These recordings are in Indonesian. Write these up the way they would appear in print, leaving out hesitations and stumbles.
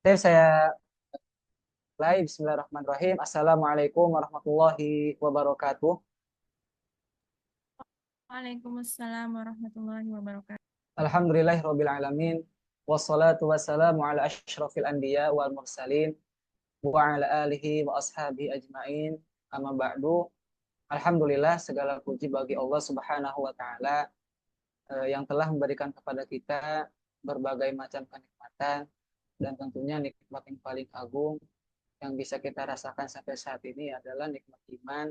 Saya live. Bismillahirrahmanirrahim. Assalamualaikum warahmatullahi wabarakatuh. Waalaikumsalam warahmatullahi wabarakatuh. Alhamdulillahirabbil alamin. Wassalatu wassalamu ala asyrafil anbiya wal mursalin wa ala alihi wa ashabihi ajmain. Amma ba'du. Alhamdulillah, segala puji bagi Allah Subhanahu wa taala yang telah memberikan kepada kita berbagai macam kenikmatan, dan tentunya nikmat yang paling agung yang bisa kita rasakan sampai saat ini adalah nikmat iman,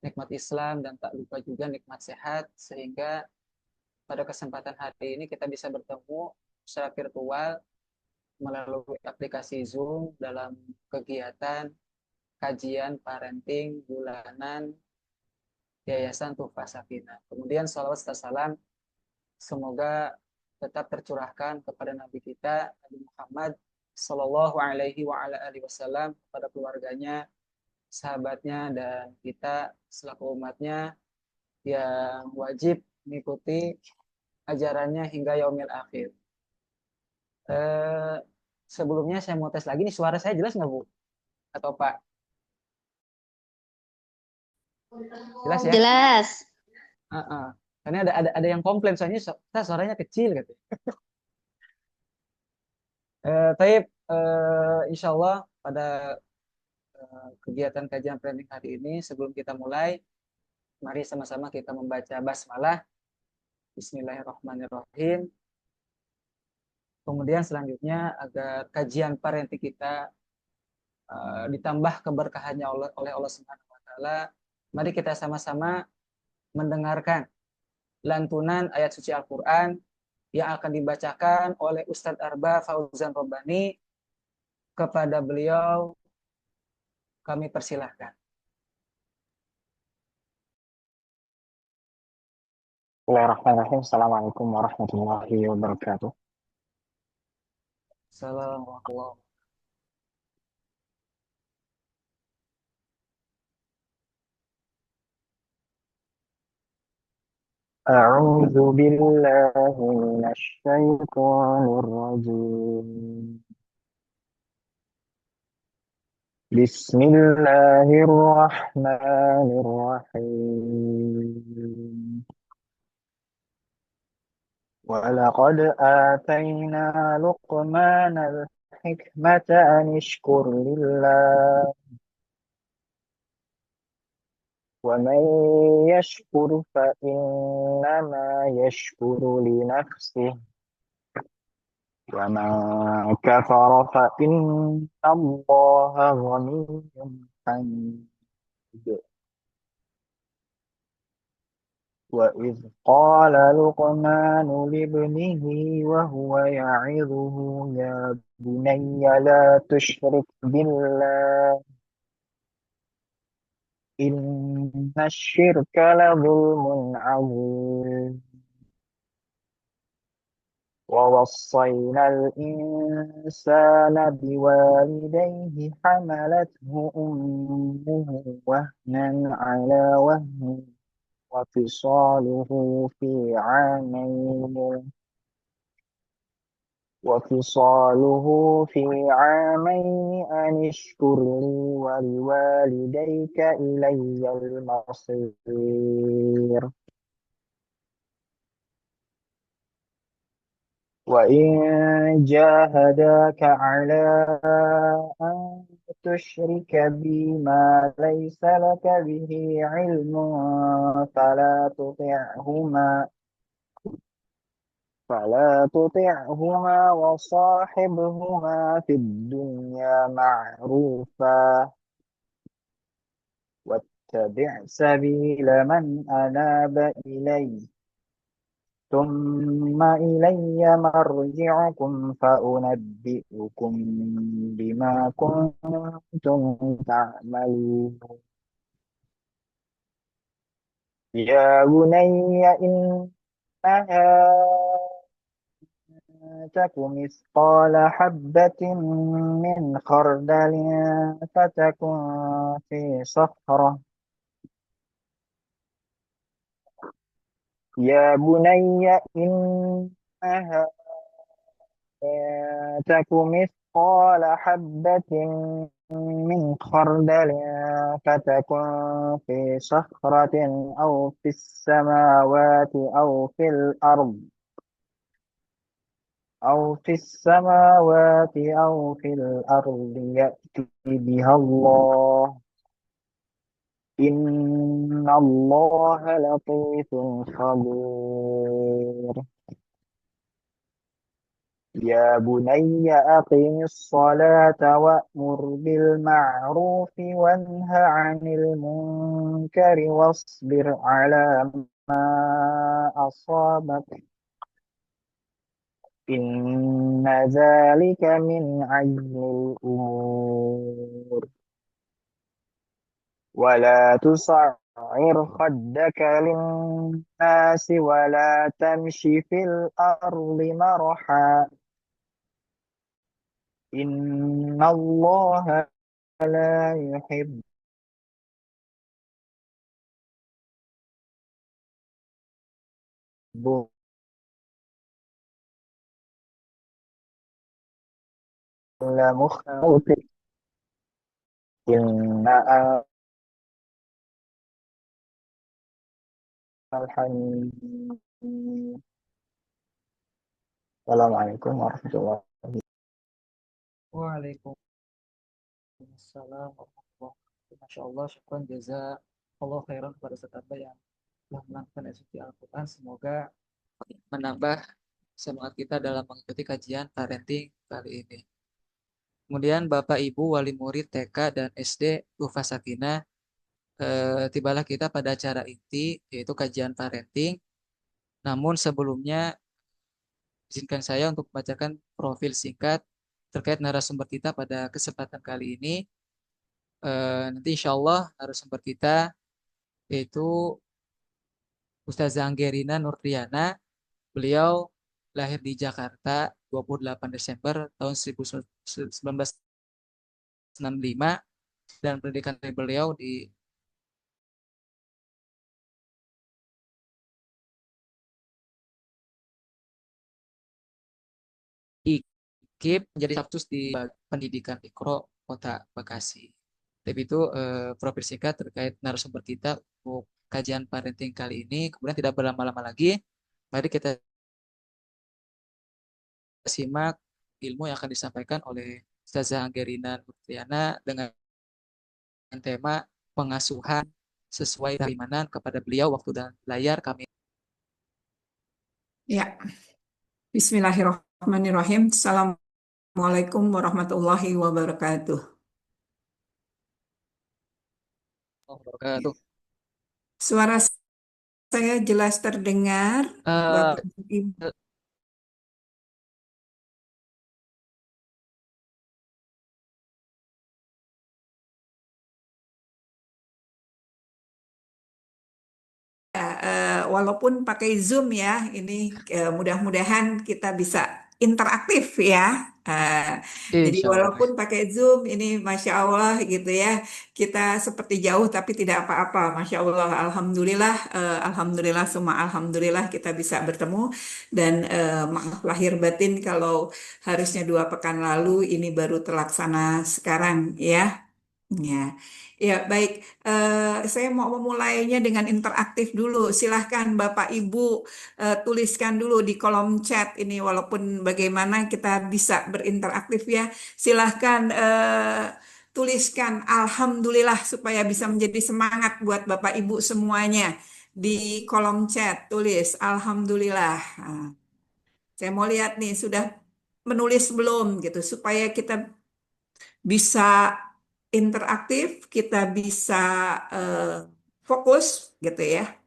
nikmat Islam, dan tak lupa juga nikmat sehat, sehingga pada kesempatan hari ini kita bisa bertemu secara virtual melalui aplikasi Zoom dalam kegiatan kajian parenting bulanan Yayasan Tufa Sakinah. Kemudian salawat serta salam semoga tetap tercurahkan kepada Nabi kita Nabi Muhammad Sallallahu Alaihi Wasallam, kepada keluarganya, sahabatnya, dan kita selaku umatnya yang wajib mengikuti ajarannya hingga yaumil akhir. Eh, Sebelumnya saya mau tes lagi nih, suara saya jelas nggak Bu? Atau Pak? Jelas ya? Jelas. Heeh. Karena ada yang komplain soalnya suaranya kecil gitu. Tapi insya Allah pada kegiatan kajian planning hari ini, sebelum kita mulai, mari sama-sama kita membaca basmalah. Bismillahirrahmanirrahim. Kemudian selanjutnya, agar kajian parenting kita ditambah keberkahannya oleh Allah Subhanahu wa taala, mari kita sama-sama mendengarkan lantunan ayat suci Al-Qur'an yang akan dibacakan oleh Ustadz Arba Fauzan Robbani. Kepada beliau kami persilahkan. Bismillahirrahmanirrahim. Assalamualaikum warahmatullahi wabarakatuh. Assalamualaikum. A'udzu billahi minasy syaithanir rajim. Bismillahirrahmanirrahim. ولقد آتينا لقمان الحكمة أن اشكر لله ومن يشكر فإنما يشكر لنفسه ومن كفر فإن الله غني حميد وإذ قال لقمان لابنه وهو يعظه يا بني لا تشرك بالله إن الشرك لظلم عظيم ووصينا الإنسان بوالديه حملته أمه وهنا على وهن وفصاله في عامين أن اشكر لي ولوالديك إلي المصير وإن جاهداك على أن تشرك بي ما ليس لك به علم فلا تطعهما وصاحبهما في الدنيا معروفا واتبع سبيل من أناب إلي ثم إلي مرجعكم فأنبئكم بما كنتم تعملون يا بني إنها تك مثقال حبة من خردل فتكن في صخرة يا بني إنها تك مثقال حبة من خردل فتكن في صخرة أو في السماوات أو في الأرض يأتي بها الله إن الله لطيف خبير يا بني أقم الصلاة وأمر بالمعروف وانه عن المنكر واصبر على ما أصابك إن ذلك من عزم الأمور ولا تصعر خدك للناس ولا تمش في الأرض مرحا إن الله لا يحب كل مختلف إن الحميد السلام عليكم ورحمة الله. Waalaikumsalam warahmatullahi wabarakatuh. Masya Allah, syukran jazakallah khairan kepada Ustaz Abah yang telah menerangkan isi Al-Quran. Semoga menambah semangat kita dalam mengikuti kajian parenting kali ini. Kemudian Bapak Ibu wali murid TK dan SD Tufa Sakinah, tibalah kita pada acara inti yaitu kajian parenting. Namun sebelumnya izinkan saya untuk membacakan profil singkat terkait narasumber kita pada kesempatan kali ini. Nanti insya Allah narasumber kita yaitu Ustazah Anggerina Nurtriana. Beliau lahir di Jakarta 28 Desember tahun 1965 dan pendidikan beliau di IKIP menjadi status di pendidikan Ikro Kota Bekasi. Tapi itu profil singkat terkait narasumber kita untuk kajian parenting kali ini. Kemudian tidak berlama-lama lagi, mari kita simak ilmu yang akan disampaikan oleh Ustazah Anggerina Nurtriana dengan tema pengasuhan sesuai keimanan kepada beliau waktu dan layar kami. Ya, Bismillahirrahmanirrahim. Assalamualaikum warahmatullahi wabarakatuh. Wabarakatuh. Suara saya jelas terdengar, Eh, Bapak Ibu. Walaupun pakai Zoom ya, ini mudah-mudahan kita bisa interaktif ya. Jadi Insya Allah. walaupun pakai Zoom, ini Masya Allah gitu ya, kita seperti jauh tapi tidak apa-apa. Masya Allah, Alhamdulillah, Alhamdulillah, semua Alhamdulillah kita bisa bertemu. Dan maaf lahir batin kalau harusnya 2 pekan lalu, ini baru terlaksana sekarang ya. Ya, ya baik. Saya mau memulainya dengan interaktif dulu. Silahkan Bapak Ibu tuliskan dulu di kolom chat ini, walaupun bagaimana kita bisa berinteraktif ya. Silahkan tuliskan Alhamdulillah supaya bisa menjadi semangat buat Bapak Ibu semuanya di kolom chat. Tulis Alhamdulillah. Nah, saya mau lihat nih sudah menulis belum gitu supaya kita bisa interaktif, kita bisa eh, fokus gitu ya.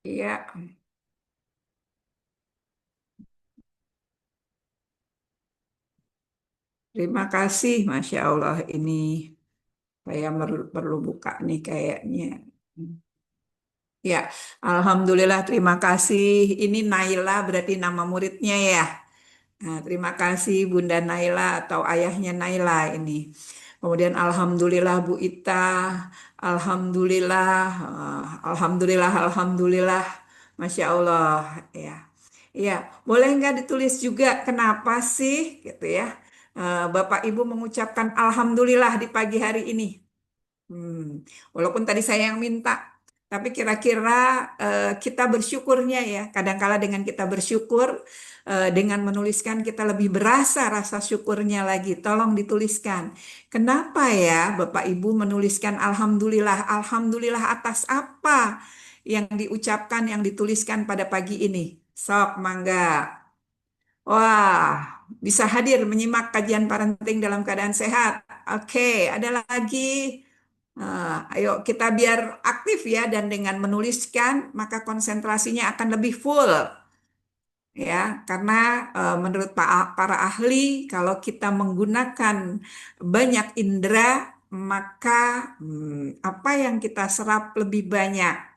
Iya, terima kasih, Masya Allah. Ini saya perlu buka nih kayaknya. Ya, Alhamdulillah, terima kasih. Ini Naila berarti nama muridnya ya. Nah, terima kasih Bunda Naila atau ayahnya Naila ini. Kemudian Alhamdulillah Bu Ita, Alhamdulillah, Alhamdulillah, Alhamdulillah, Masya Allah ya. Iya, boleh nggak ditulis juga kenapa sih gitu ya? Bapak Ibu mengucapkan Alhamdulillah di pagi hari ini. Walaupun tadi saya yang minta, tapi kira-kira kita bersyukurnya ya. Kadangkala dengan kita bersyukur, dengan menuliskan kita lebih berasa rasa syukurnya lagi. Tolong dituliskan. Kenapa ya Bapak Ibu menuliskan Alhamdulillah? Alhamdulillah atas apa yang diucapkan, yang dituliskan pada pagi ini? Sok, mangga. Wah, bisa hadir menyimak kajian parenting dalam keadaan sehat. Oke, ada lagi. Ayo kita biar aktif ya dan dengan menuliskan maka konsentrasinya akan lebih full ya karena menurut para ahli kalau kita menggunakan banyak indera maka apa yang kita serap lebih banyak.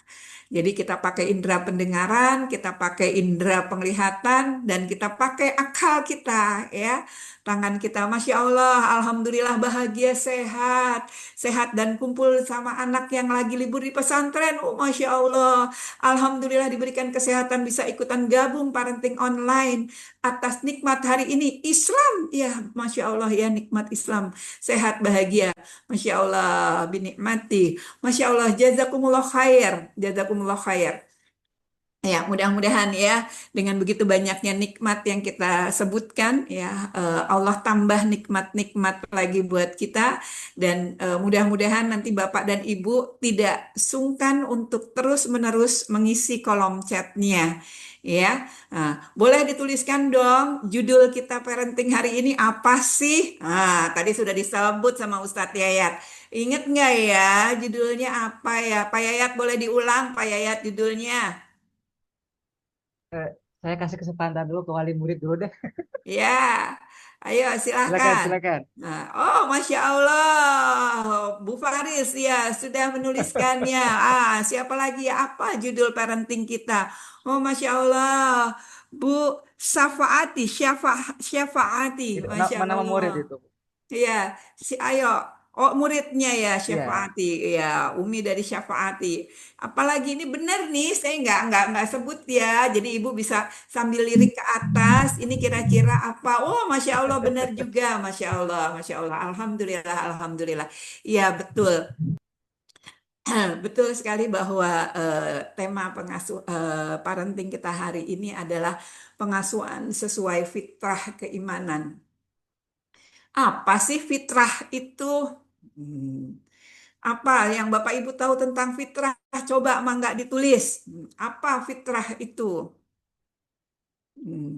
Jadi kita pakai indera pendengaran, kita pakai indera penglihatan, dan kita pakai akal kita ya. Tangan kita, Masya Allah, Alhamdulillah bahagia sehat. Sehat dan kumpul sama anak yang lagi libur di pesantren. Oh Masya Allah, Alhamdulillah diberikan kesehatan bisa ikutan gabung parenting online. Atas nikmat hari ini, Islam. Ya Masya Allah ya nikmat Islam. Sehat bahagia. Masya Allah binikmati. Masya Allah, jazakumullah khair, jazakumullah khair. Ya, mudah-mudahan ya dengan begitu banyaknya nikmat yang kita sebutkan ya Allah tambah nikmat-nikmat lagi buat kita dan mudah-mudahan nanti Bapak dan Ibu tidak sungkan untuk terus-menerus mengisi kolom chatnya ya. Nah, boleh dituliskan dong judul kita parenting hari ini apa sih? Tadi sudah disebut sama Ustadz Yayat. Ingat nggak ya judulnya apa ya? Pak Yayat boleh diulang Pak Yayat judulnya? Eh, saya kasih kesempatan dulu ke wali murid dulu deh. Ya, ayo Silakan, silahkan. silakan. Nah, oh, Masya Allah, Bu Faris ya sudah menuliskannya. Siapa lagi ya? Apa judul parenting kita? Oh, Masya Allah, Bu Syafaati, Syafaati, Itu Masya nama Allah. murid itu. Iya, ayo. Oh, muridnya ya Iya. Syafaati, ya Umi dari Syafaati. Apalagi ini benar nih, saya nggak sebut ya. Jadi ibu bisa sambil lirik ke atas. Ini kira-kira apa? Oh, Masya Allah benar juga, Masya Allah, Masya Allah. Alhamdulillah, Alhamdulillah. Iya betul, betul sekali bahwa tema parenting kita hari ini adalah pengasuhan sesuai fitrah keimanan. Apa sih fitrah itu? Hmm, Apa yang Bapak Ibu tahu tentang fitrah? Coba mangga ditulis. Apa fitrah itu?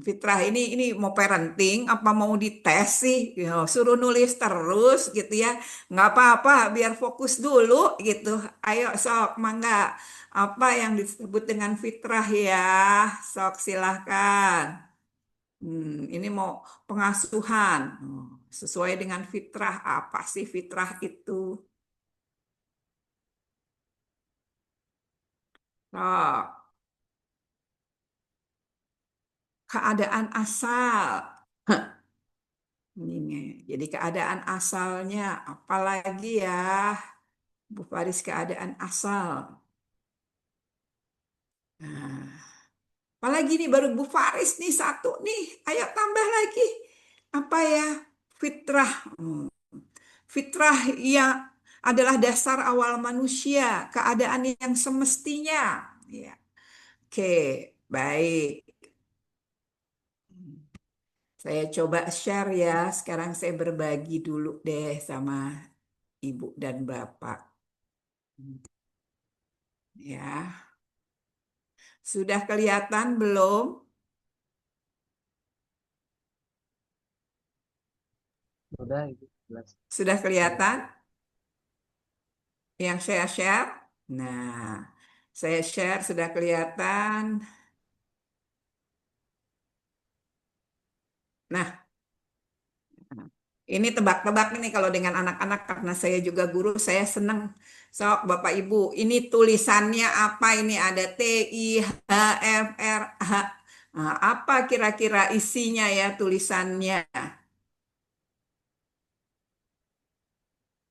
Fitrah ini mau parenting apa mau dites sih? Ya, suruh nulis terus gitu ya. Nggak apa-apa, biar fokus dulu gitu. Ayo sok mangga. Apa yang disebut dengan fitrah ya? Sok silahkan. Ini mau pengasuhan. Sesuai dengan fitrah. Apa sih fitrah itu? Sok. Keadaan asal. Ini, jadi keadaan asalnya apalagi ya Bu Faris keadaan asal. Nah, apalagi nih baru Bu Faris nih satu nih. Ayo tambah lagi. Apa ya? Fitrah. Fitrah yang adalah dasar awal manusia, keadaan yang semestinya. Ya. Oke, baik. Saya coba share ya. Sekarang saya berbagi dulu deh sama Ibu dan Bapak. Ya, sudah kelihatan belum? Sudah itu jelas. Sudah kelihatan yang saya share? Nah, saya share sudah kelihatan. Nah, ini tebak-tebak ini kalau dengan anak-anak karena saya juga guru, saya senang. Sok Bapak Ibu, ini tulisannya apa ini? Ada T, I, H, F, R, H. Nah, apa kira-kira isinya ya tulisannya?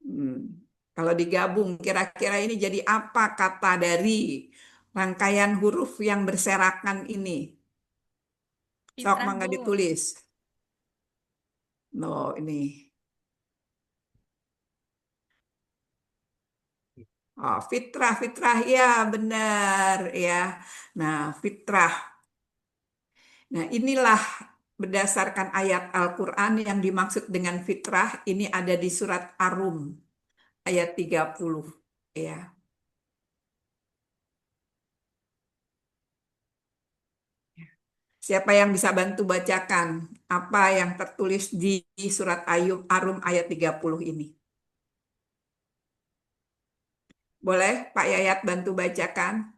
Hmm, Kalau digabung, kira-kira ini jadi apa kata dari rangkaian huruf yang berserakan ini? Sok Fitrah, mangga Bu. ditulis. No, ini. Oh, fitrah, fitrah, ya benar ya. Nah, fitrah. Nah, inilah berdasarkan ayat Al-Quran yang dimaksud dengan fitrah, ini ada di surat Ar-Rum ayat 30. Ya. Siapa yang bisa bantu bacakan apa yang tertulis di surat Ayub Ar-Rum ayat 30 ini? Boleh Pak Yayat bantu bacakan?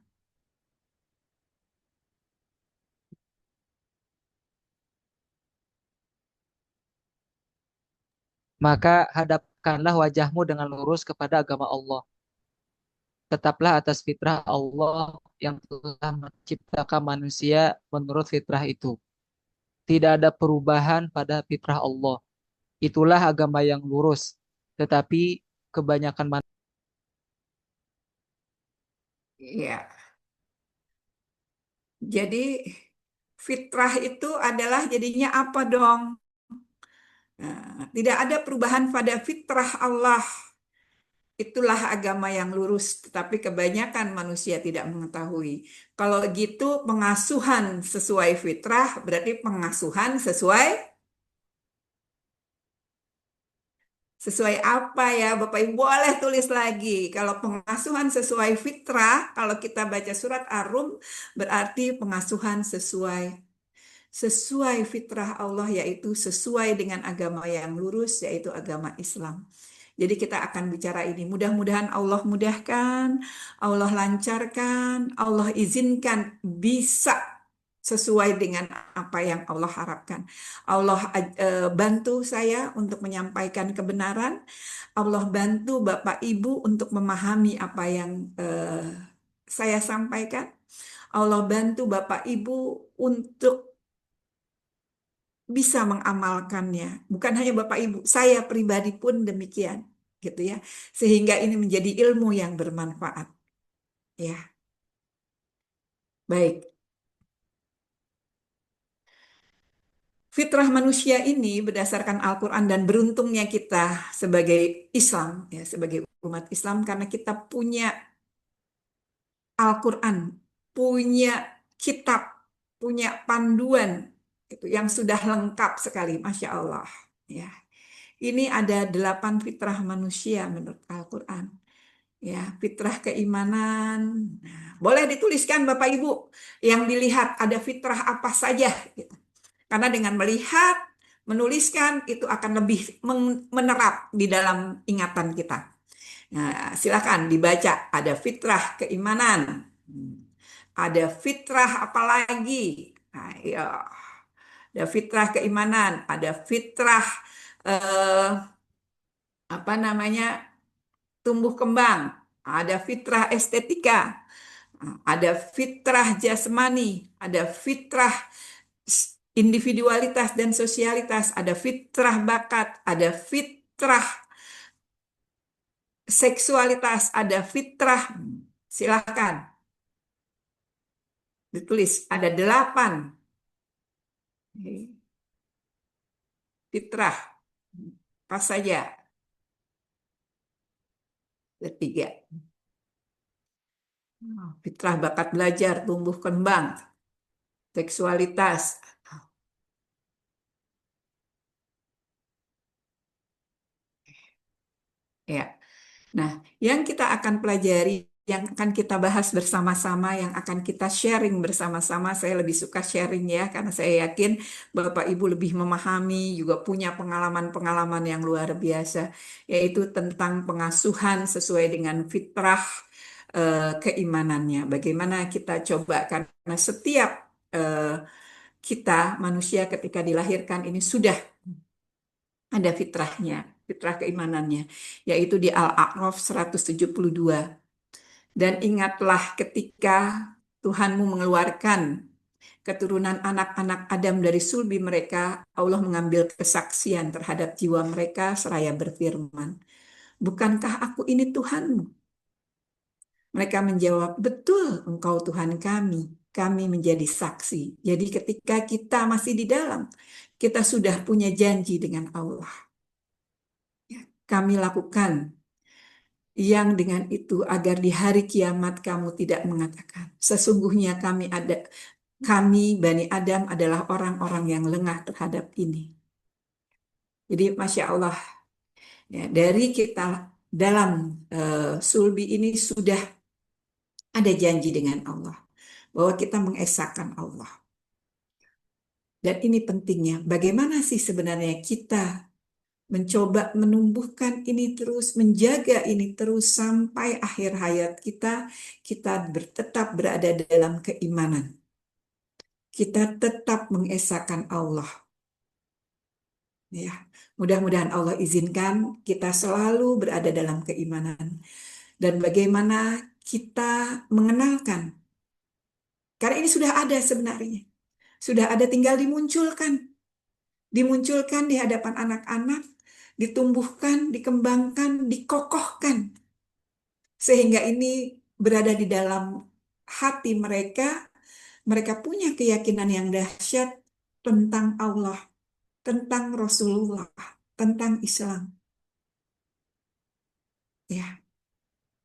Maka hadapkanlah wajahmu dengan lurus kepada agama Allah. Tetaplah atas fitrah Allah yang telah menciptakan manusia menurut fitrah itu. Tidak ada perubahan pada fitrah Allah. Itulah agama yang lurus. Tetapi kebanyakan Iya. Jadi fitrah itu adalah jadinya apa dong? Nah, tidak ada perubahan pada fitrah Allah. Itulah agama yang lurus, tetapi kebanyakan manusia tidak mengetahui. Kalau gitu, pengasuhan sesuai fitrah berarti pengasuhan sesuai apa ya, Bapak Ibu boleh tulis lagi. Kalau pengasuhan sesuai fitrah, kalau kita baca surat Ar-Rum berarti pengasuhan sesuai fitrah Allah, yaitu sesuai dengan agama yang lurus, yaitu agama Islam. Jadi kita akan bicara ini. Mudah-mudahan Allah mudahkan, Allah lancarkan, Allah izinkan bisa sesuai dengan apa yang Allah harapkan. Allah bantu saya untuk menyampaikan kebenaran. Allah bantu Bapak Ibu untuk memahami apa yang saya sampaikan. Allah bantu Bapak Ibu untuk bisa mengamalkannya. Bukan hanya Bapak Ibu, saya pribadi pun demikian, gitu ya. Sehingga ini menjadi ilmu yang bermanfaat, ya. Baik. Fitrah manusia ini berdasarkan Al-Quran dan beruntungnya kita sebagai Islam, ya, sebagai umat Islam karena kita punya Al-Quran, punya kitab, punya panduan itu yang sudah lengkap sekali, Masya Allah. Ya, ini ada 8 fitrah manusia menurut Al-Quran. Ya, fitrah keimanan. Nah, boleh dituliskan Bapak Ibu yang dilihat ada fitrah apa saja, gitu. Karena dengan melihat, menuliskan itu akan lebih menerap di dalam ingatan kita. Nah, silakan dibaca. Ada fitrah keimanan. Ada fitrah apa lagi? Nah, ya. Ada fitrah keimanan. Ada fitrah eh, apa namanya? Tumbuh kembang. Ada fitrah estetika. Ada fitrah jasmani. Ada fitrah individualitas dan sosialitas. Ada fitrah bakat. Ada fitrah seksualitas, ada fitrah. Silahkan ditulis. Ada 8 fitrah. Apa saja? Ada 3. Fitrah bakat belajar, tumbuh kembang, seksualitas. Ya. Nah, yang kita akan pelajari, yang akan kita bahas bersama-sama, yang akan kita sharing bersama-sama, saya lebih suka sharing ya, karena saya yakin Bapak Ibu lebih memahami, juga punya pengalaman-pengalaman yang luar biasa, yaitu tentang pengasuhan sesuai dengan fitrah keimanannya. Bagaimana kita coba, karena setiap eh, kita manusia ketika dilahirkan ini sudah ada fitrahnya, fitrah keimanannya, yaitu di Al-A'raf 172. Dan ingatlah ketika Tuhanmu mengeluarkan keturunan anak-anak Adam dari sulbi mereka, Allah mengambil kesaksian terhadap jiwa mereka seraya berfirman, "Bukankah aku ini Tuhanmu?" Mereka menjawab, "Betul, Engkau Tuhan kami. Kami menjadi saksi." Jadi ketika kita masih di dalam, kita sudah punya janji dengan Allah. Ya, kami lakukan yang dengan itu agar di hari kiamat kamu tidak mengatakan, "Sesungguhnya kami Bani Adam adalah orang-orang yang lengah terhadap ini." Jadi Masya Allah, ya, dari kita dalam sulbi ini sudah ada janji dengan Allah bahwa kita mengesahkan Allah. Dan ini pentingnya, bagaimana sih sebenarnya kita mencoba menumbuhkan ini terus, menjaga ini terus sampai akhir hayat kita, kita tetap berada dalam keimanan. Kita tetap mengesahkan Allah. Ya, mudah-mudahan Allah izinkan kita selalu berada dalam keimanan. Dan bagaimana kita mengenalkan, karena ini sudah ada sebenarnya. Sudah ada, tinggal dimunculkan. Dimunculkan di hadapan anak-anak, ditumbuhkan, dikembangkan, dikokohkan. Sehingga ini berada di dalam hati mereka, mereka punya keyakinan yang dahsyat tentang Allah, tentang Rasulullah, tentang Islam. Ya.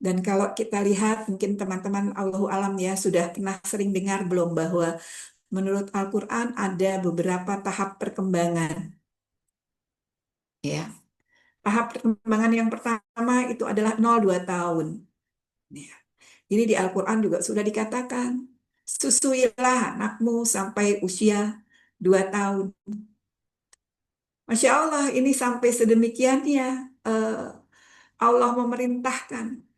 Dan kalau kita lihat, mungkin teman-teman Allahu alam ya, sudah pernah sering dengar belum bahwa menurut Al-Quran ada beberapa tahap perkembangan. Ya. Tahap perkembangan yang pertama itu adalah 0-2 tahun. Ya. Ini di Al-Quran juga sudah dikatakan, susuilah anakmu sampai usia 2 tahun. Masya Allah, ini sampai sedemikiannya Allah memerintahkan.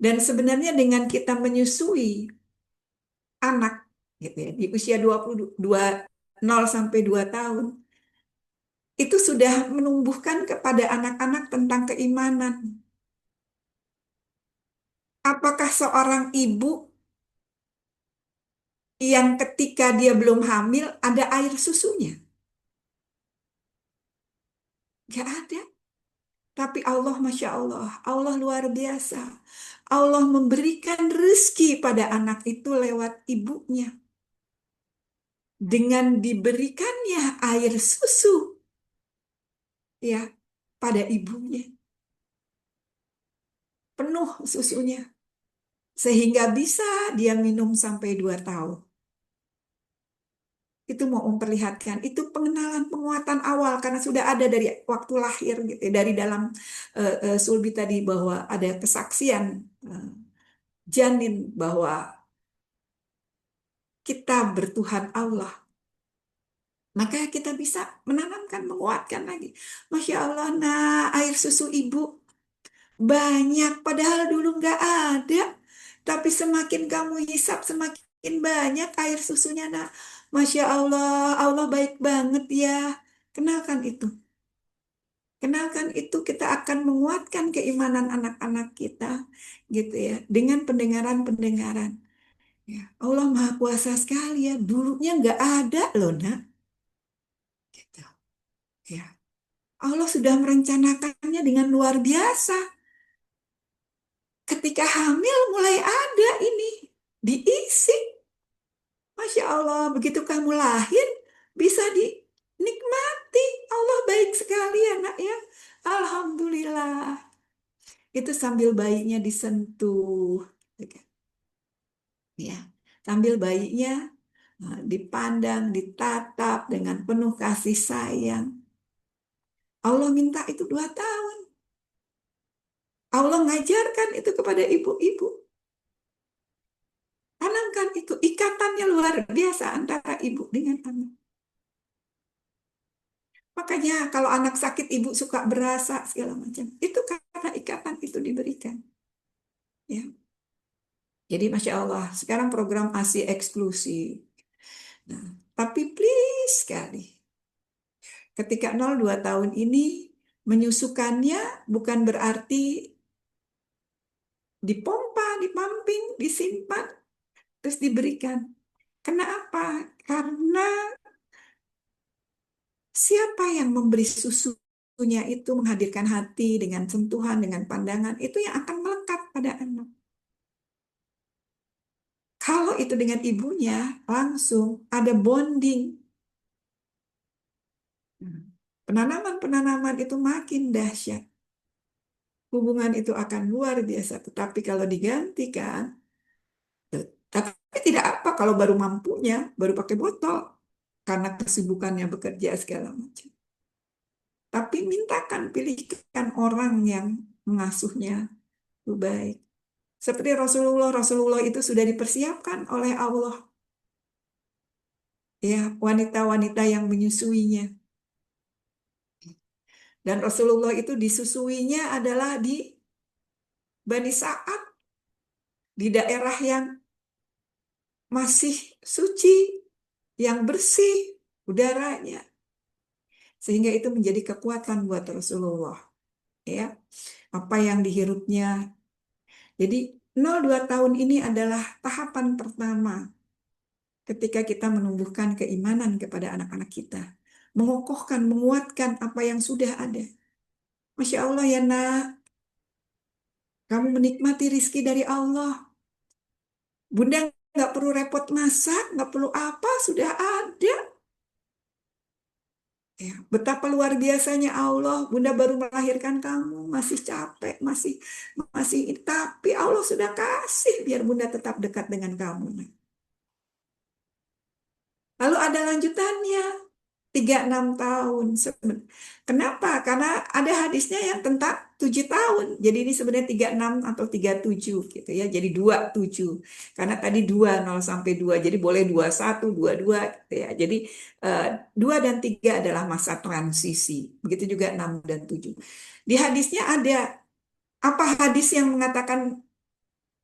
Dan sebenarnya dengan kita menyusui anak gitu ya, di usia 0 sampai 2 tahun, itu sudah menumbuhkan kepada anak-anak tentang keimanan. Apakah seorang ibu yang ketika dia belum hamil ada air susunya? Gak ada. Tapi Allah, Masya Allah, Allah luar biasa. Allah memberikan rezeki pada anak itu lewat ibunya. Dengan diberikannya air susu ya pada ibunya. Penuh susunya. Sehingga bisa dia minum sampai 2 tahun. Itu mau memperlihatkan, itu pengenalan penguatan awal karena sudah ada dari waktu lahir gitu ya, dari dalam sulbi tadi bahwa ada kesaksian janin bahwa kita bertuhan Allah. Maka kita bisa menanamkan, menguatkan lagi. Masya Allah, nah air susu ibu banyak, padahal dulu nggak ada. Tapi semakin kamu hisap, semakin banyak air susunya. Nah, Masya Allah, Allah baik banget ya. Kenalkan itu. Kenalkan itu, kita akan menguatkan keimanan anak-anak kita. Gitu ya. Dengan pendengaran-pendengaran. Ya, Allah Maha Kuasa sekali ya. Dulunya nggak ada loh, nak. Gitu. Ya. Allah sudah merencanakannya dengan luar biasa. Ketika hamil mulai ada ini. Diisi. Masya Allah, begitu kamu lahir, bisa dinikmati. Allah baik sekali ya nak ya. Alhamdulillah. Itu sambil bayinya disentuh. Ya, sambil bayinya dipandang, ditatap dengan penuh kasih sayang. Allah minta itu 2 tahun. Allah ngajarkan itu kepada ibu-ibu. Tanamkan itu, ikatannya luar biasa antara ibu dengan anak. Makanya kalau anak sakit ibu suka berasa segala macam. Itu karena ikatan itu diberikan. Ya. Jadi Masya Allah, sekarang program ASI eksklusif. Nah, tapi please sekali, ketika 0-2 tahun ini menyusukannya bukan berarti dipompa, dipamping, disimpan, terus diberikan. Kenapa? Karena siapa yang memberi susunya itu menghadirkan hati dengan sentuhan, dengan pandangan, itu yang akan melekat pada anak. Kalau itu dengan ibunya, langsung ada bonding. Penanaman-penanaman itu makin dahsyat. Hubungan itu akan luar biasa. Tetapi kalau digantikan, tapi tidak apa kalau baru mampunya, baru pakai botol. Karena kesibukannya bekerja segala macam. Tapi mintakan, pilihkan orang yang mengasuhnya lebih baik. Seperti Rasulullah itu sudah dipersiapkan oleh Allah. Ya, wanita-wanita yang menyusuinya. Dan Rasulullah itu disusuinya adalah di Bani Sa'ad, di daerah yang masih suci, yang bersih udaranya. Sehingga itu menjadi kekuatan buat Rasulullah. Ya, apa yang dihirupnya. Jadi 0-2 tahun ini adalah tahapan pertama ketika kita menumbuhkan keimanan kepada anak-anak kita. Mengokohkan, menguatkan apa yang sudah ada. Masya Allah ya nak, kamu menikmati rizki dari Allah. Bunda nggak perlu repot masak, nggak perlu apa, sudah ada. Ya, betapa luar biasanya Allah. Bunda baru melahirkan kamu, masih capek, masih, tapi Allah sudah kasih biar Bunda tetap dekat dengan kamu. Lalu ada lanjutannya, 3-6 tahun. Kenapa? Karena ada hadisnya yang tentang 7 tahun. Jadi ini sebenarnya 36 atau 37 gitu ya. Jadi 27. Karena tadi 0 sampai 2. Jadi boleh 21, 22 gitu ya. Jadi 2 dan 3 adalah masa transisi. Begitu juga 6 dan 7. Di hadisnya ada apa hadis yang mengatakan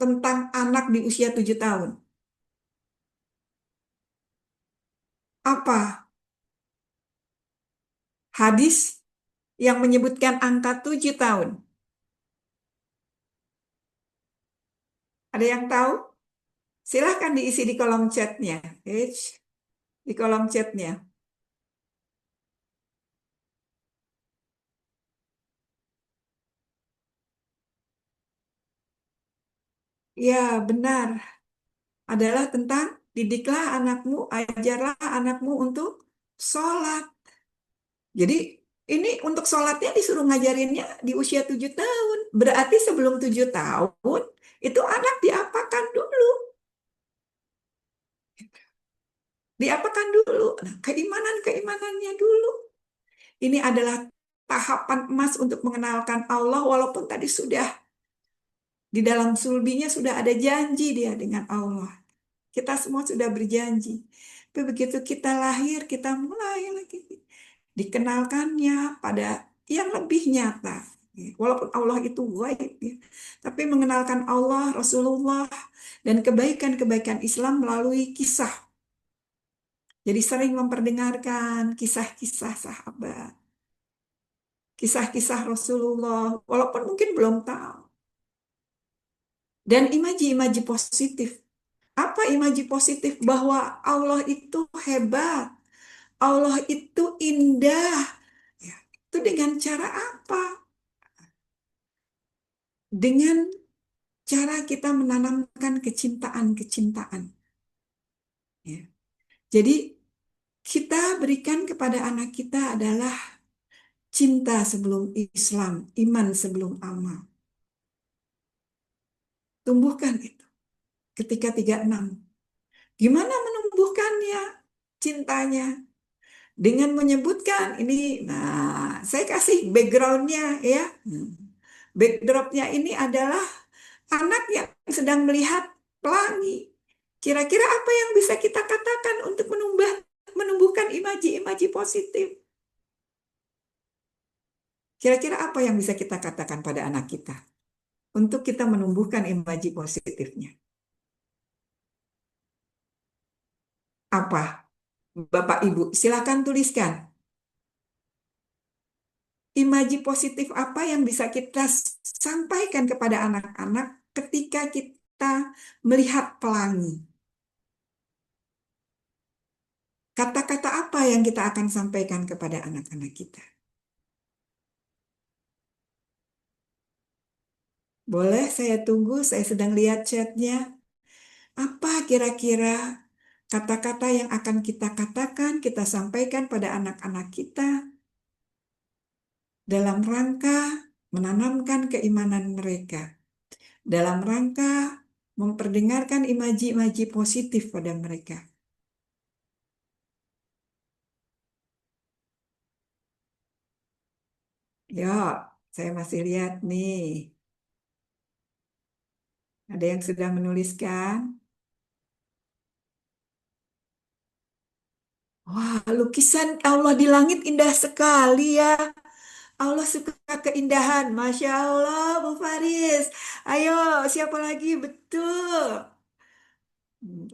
tentang anak di usia 7 tahun? Apa? Hadis yang menyebutkan angka 7 tahun. Ada yang tahu? Silahkan diisi di kolom chatnya. Di kolom chatnya. Ya, benar. Adalah tentang didiklah anakmu, ajarlah anakmu untuk sholat. Jadi ini untuk sholatnya disuruh ngajarinnya di usia 7 tahun. Berarti sebelum 7 tahun, itu anak diapakan dulu. Diapakan dulu. Nah, keimanannya dulu. Ini adalah tahapan emas untuk mengenalkan Allah walaupun tadi sudah di dalam sulbinya sudah ada janji dia dengan Allah. Kita semua sudah berjanji. Tapi begitu kita lahir, kita mulai lagi dikenalkannya pada yang lebih nyata. Walaupun Allah itu gaib, ya. Tapi mengenalkan Allah, Rasulullah, dan kebaikan-kebaikan Islam melalui kisah. Jadi sering memperdengarkan kisah-kisah sahabat. Kisah-kisah Rasulullah, walaupun mungkin belum tahu. Dan imaji-imaji positif. Apa imaji positif? Bahwa Allah itu hebat. Allah itu indah. Ya, itu dengan cara apa? Dengan cara kita menanamkan kecintaan-kecintaan. Ya. Jadi kita berikan kepada anak kita adalah cinta sebelum Islam, iman sebelum amal. Tumbuhkan itu ketika 36. Gimana menumbuhkannya cintanya? Dengan menyebutkan ini, nah saya kasih backgroundnya ya. Backdropnya ini adalah anak yang sedang melihat pelangi. Kira-kira apa yang bisa kita katakan untuk menumbuhkan imaji-imaji positif? Kira-kira apa yang bisa kita katakan pada anak kita untuk kita menumbuhkan imaji positifnya? Apa? Bapak Ibu, silakan tuliskan. Imaji positif apa yang bisa kita sampaikan kepada anak-anak ketika kita melihat pelangi? Kata-kata apa yang kita akan sampaikan kepada anak-anak kita? Boleh saya tunggu, saya sedang lihat chatnya. Apa kira-kira kata-kata yang akan kita katakan, kita sampaikan pada anak-anak kita dalam rangka menanamkan keimanan mereka, dalam rangka memperdengarkan imaji-imaji positif pada mereka. Yuk, saya masih lihat nih. Ada yang sudah menuliskan? Wah, lukisan Allah di langit indah sekali ya. Allah suka keindahan. Masya Allah, Bu Faris. Ayo, siapa lagi? Betul.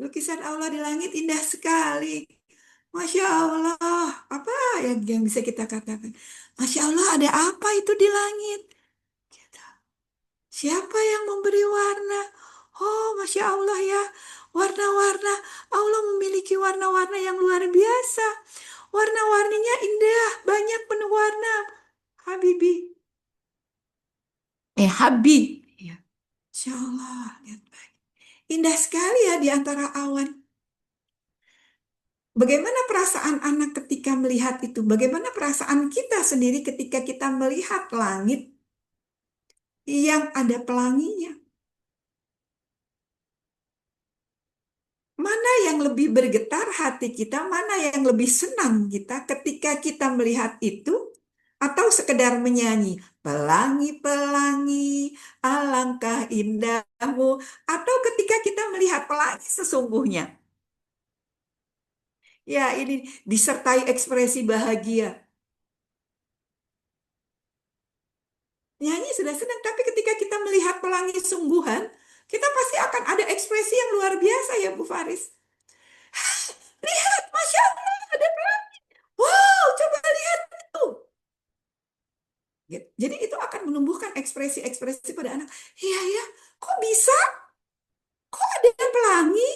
Lukisan Allah di langit indah sekali. Masya Allah. Apa yang bisa kita katakan? Masya Allah, ada apa itu di langit? Siapa yang memberi warna? Oh, Masya Allah ya. Warna-warna. Allah memiliki warna-warna yang luar biasa. Warna-warninya indah. Banyak penuh warna. Habibi. Habib. Ya. Masya Allah. Lihat baik. Indah sekali ya di antara awan. Bagaimana perasaan anak ketika melihat itu? Bagaimana perasaan kita sendiri ketika kita melihat langit yang ada pelanginya? Mana yang lebih bergetar hati kita, mana yang lebih senang kita ketika kita melihat itu, atau sekedar menyanyi, pelangi-pelangi, alangkah indahmu, atau ketika kita melihat pelangi sesungguhnya. Ya, ini disertai ekspresi bahagia. Nyanyi sudah senang, tapi ketika kita melihat pelangi sungguhan, kita pasti akan ada ekspresi yang luar biasa ya Bu Faris. Lihat, Masya Allah, ada pelangi. Wow, coba lihat itu. Gitu. Jadi itu akan menumbuhkan ekspresi-ekspresi pada anak. Iya ya, kok bisa? Kok ada pelangi?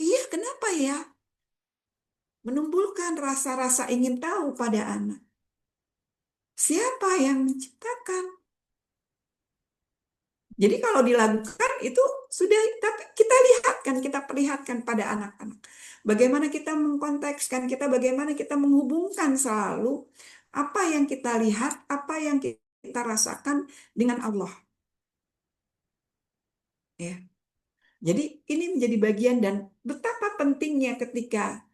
Iya, kenapa ya? Menumbuhkan rasa-rasa ingin tahu pada anak. Siapa yang menciptakan? Jadi kalau dilakukan itu sudah, tapi kita lihatkan, kita perlihatkan pada anak-anak. Bagaimana kita mengkontekskan, bagaimana kita menghubungkan selalu apa yang kita lihat, apa yang kita rasakan dengan Allah. Ya. Jadi ini menjadi bagian dan betapa pentingnya ketika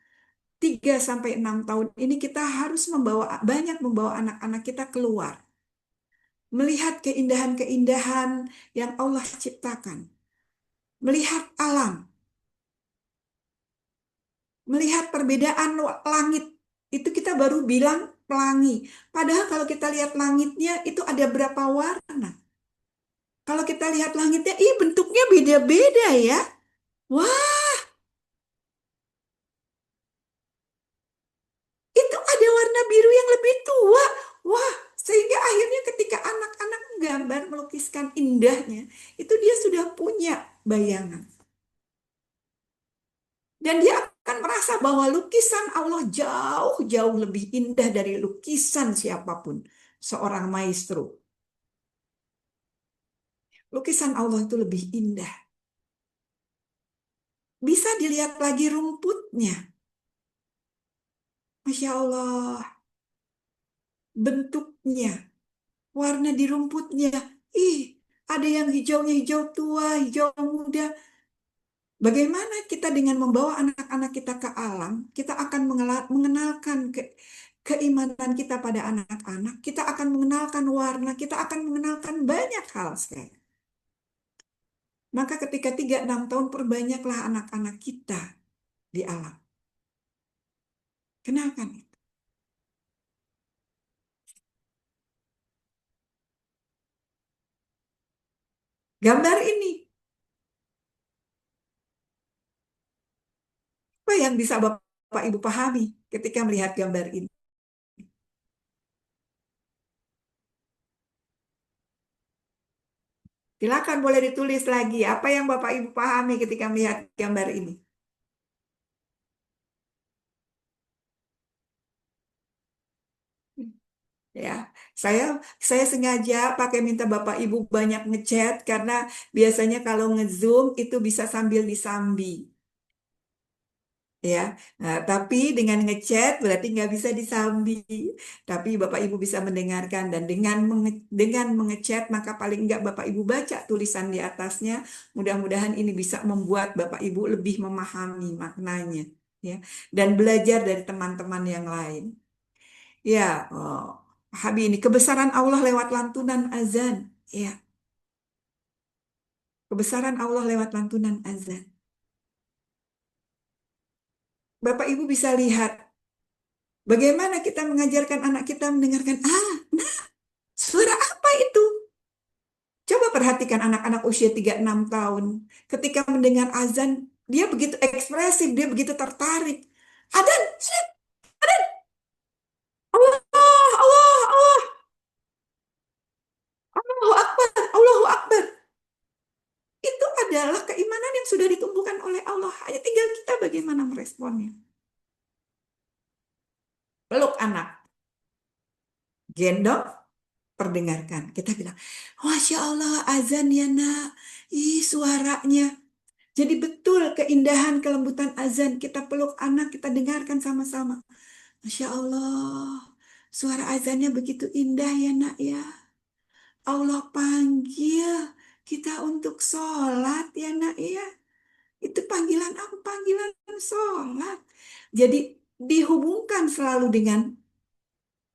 3 sampai 6 tahun ini kita harus banyak membawa anak-anak kita keluar. Melihat keindahan-keindahan yang Allah ciptakan. Melihat alam. Melihat perbedaan langit. Itu kita baru bilang pelangi. Padahal kalau kita lihat langitnya itu ada berapa warna. Kalau kita lihat langitnya, bentuknya beda-beda ya. Wah, itu ada warna biru yang lebih tua. Wah, sehingga akhirnya ketika anak-anak menggambar, melukiskan indahnya, itu dia sudah punya bayangan. Dan dia akan merasa bahwa lukisan Allah jauh-jauh lebih indah dari lukisan siapapun. Seorang maestro. Lukisan Allah itu lebih indah. Bisa dilihat lagi rumputnya. Masya Allah. Bentuknya. Warna di rumputnya. Ada yang hijaunya hijau tua, hijau muda. Bagaimana kita dengan membawa anak-anak kita ke alam, kita akan mengenalkan keimanan kita pada anak-anak, kita akan mengenalkan warna, kita akan mengenalkan banyak hal sekali. Maka ketika 3-6 tahun perbanyaklah anak-anak kita di alam. Kenalkan itu. Gambar ini, apa yang bisa Bapak Ibu pahami ketika melihat gambar ini? Silakan boleh ditulis lagi apa yang Bapak Ibu pahami ketika melihat gambar ini. Saya sengaja pakai minta Bapak Ibu banyak ngechat karena biasanya kalau nge-Zoom itu bisa sambil disambi. Ya, nah, tapi dengan ngechat berarti nggak bisa disambi. Tapi Bapak Ibu bisa mendengarkan dan dengan mengechat maka paling nggak Bapak Ibu baca tulisan di atasnya. Mudah-mudahan ini bisa membuat Bapak Ibu lebih memahami maknanya, ya, dan belajar dari teman-teman yang lain. Ya, Habi ini kebesaran Allah lewat lantunan azan. Ya, kebesaran Allah lewat lantunan azan. Bapak Ibu bisa lihat bagaimana kita mengajarkan anak kita mendengarkan, suara apa itu? Coba perhatikan anak-anak usia 3-6 tahun. Ketika mendengar azan, dia begitu ekspresif, dia begitu tertarik. Adzan, shit, Allah, Allah, Allah, Allahu Akbar, Allahu Akbar. Itu adalah keimanan yang sudah ditumbuhkan oleh Allah. Hanya tinggal kita bagaimana meresponnya. Peluk anak, gendong, perdengarkan. Kita bilang, Masya Allah, azan ya nak. Ih, suaranya. Jadi betul keindahan kelembutan azan. Kita peluk anak, kita dengarkan sama-sama. Masya Allah, suara azannya begitu indah ya nak ya. Allah panggil kita untuk sholat ya nak ya. Itu panggilan apa? Panggilan sholat. Jadi dihubungkan selalu dengan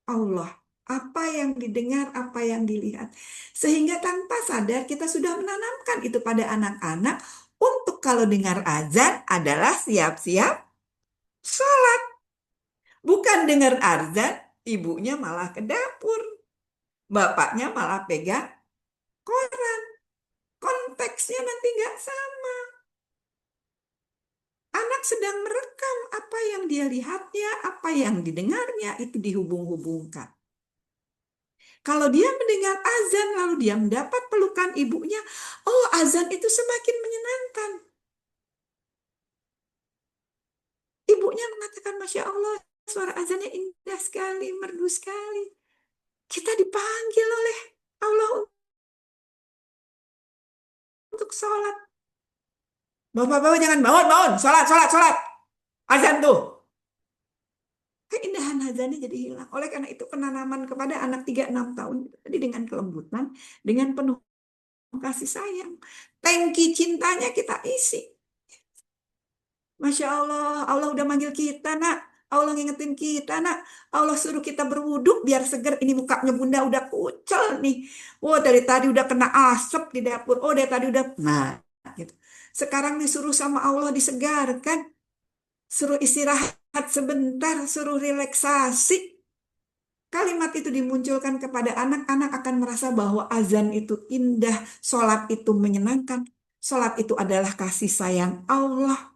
Allah. Apa yang didengar, apa yang dilihat. Sehingga tanpa sadar kita sudah menanamkan itu pada anak-anak untuk kalau dengar azan adalah siap-siap sholat. Bukan dengar azan, ibunya malah ke dapur. Bapaknya malah pegang koran. Konteksnya nanti nggak sama. Anak sedang merekam apa yang dia lihatnya, apa yang didengarnya, itu dihubung-hubungkan. Kalau dia mendengar azan lalu dia mendapat pelukan ibunya, oh azan itu semakin menyenangkan. Ibunya mengatakan, Masya Allah, suara azannya indah sekali, merdu sekali. Kita dipanggil oleh Allah untuk sholat. Bapak-bapak jangan bangun, sholat. Azan tuh. Keindahan azannya jadi hilang. Oleh karena itu penanaman kepada anak 3-6 tahun, jadi dengan kelembutan, dengan penuh kasih sayang. Tangki cintanya kita isi. Masya Allah, Allah udah manggil kita nak. Allah ngingetin kita nak. Allah suruh kita berwuduk biar seger. Ini mukanya bunda udah kucel nih. Oh dari tadi udah kena asap di dapur. Oh dari tadi udah. Nah gitu. Sekarang disuruh sama Allah disegarkan. Suruh istirahat sebentar. Suruh relaksasi. Kalimat itu dimunculkan kepada anak-anak akan merasa bahwa azan itu indah. Sholat itu menyenangkan. Sholat itu adalah kasih sayang Allah.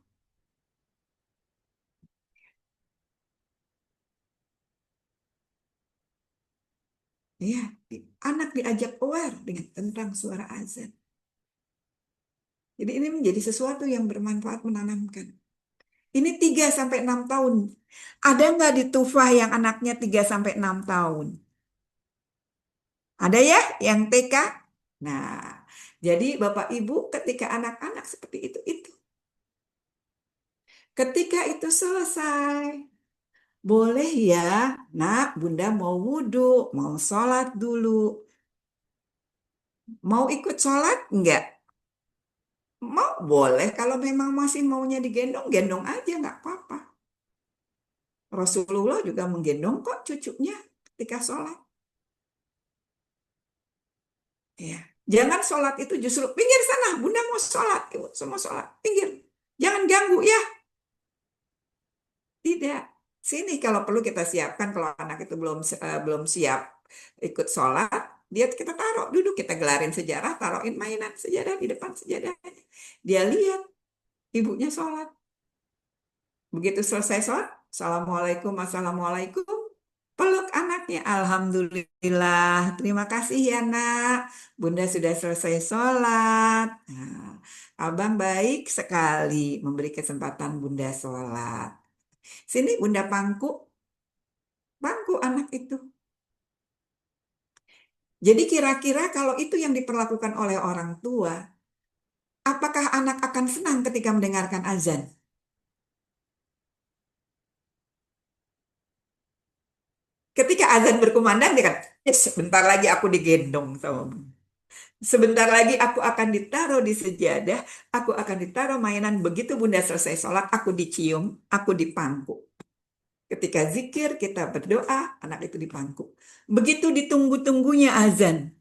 Ya, anak diajak aware dengan tentang suara azan. Jadi ini menjadi sesuatu yang bermanfaat menanamkan. Ini 3-6 tahun. Ada nggak di Tufah yang anaknya 3-6 tahun? Ada ya yang TK? Nah, jadi Bapak Ibu ketika anak-anak seperti itu. Ketika itu selesai, boleh ya, nak, bunda mau wudhu, mau sholat dulu. Mau ikut sholat? Enggak. Mau boleh kalau memang masih maunya digendong, gendong aja nggak apa-apa. Rasulullah juga menggendong kok cucunya ketika sholat. Ya. Jangan sholat itu justru pinggir sana, bunda mau sholat, ibu semua sholat, pinggir. Jangan ganggu ya. Tidak. Sini kalau perlu kita siapkan kalau anak itu belum siap ikut sholat, dia kita taruh duduk, kita gelarin sejarah, taruhin mainan sejadah di depan sejadahnya. Dia lihat ibunya sholat. Begitu selesai sholat, Assalamualaikum, peluk anaknya, Alhamdulillah, terima kasih ya nak, bunda sudah selesai sholat. Nah, abang baik sekali memberi kesempatan bunda sholat. Sini bunda pangku anak itu. Jadi kira-kira kalau itu yang diperlakukan oleh orang tua, apakah anak akan senang ketika mendengarkan azan? Ketika azan berkumandang, dia kan, "Yes, sebentar lagi aku digendong sama Bunda. Sebentar lagi aku akan ditaruh di sejadah, aku akan ditaruh mainan. Begitu Bunda selesai sholat, aku dicium, aku dipangku." Ketika zikir, kita berdoa, anak itu dipangku. Begitu ditunggu-tunggunya azan.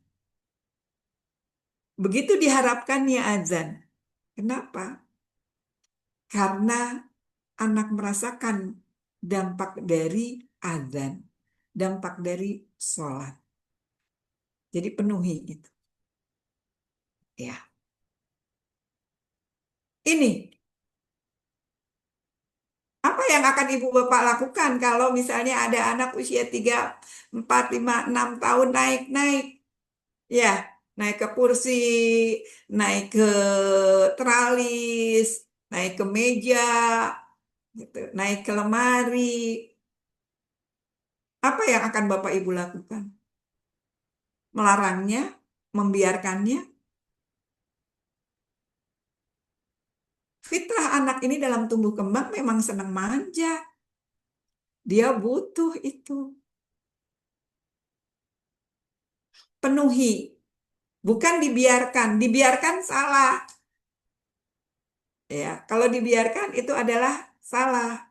Begitu diharapkannya azan. Kenapa? Karena anak merasakan dampak dari azan, dampak dari sholat. Jadi penuhi itu. Ya, ini apa yang akan ibu bapak lakukan kalau misalnya ada anak usia 3, 4, 5, 6 tahun naik-naik, ya, naik ke kursi, naik ke teralis, naik ke meja, gitu, naik ke lemari. Apa yang akan bapak ibu lakukan? Melarangnya, membiarkannya? Fitrah anak ini dalam tumbuh kembang memang senang manja. Dia butuh itu. Penuhi. Bukan dibiarkan. Dibiarkan salah. Ya, kalau dibiarkan itu adalah salah.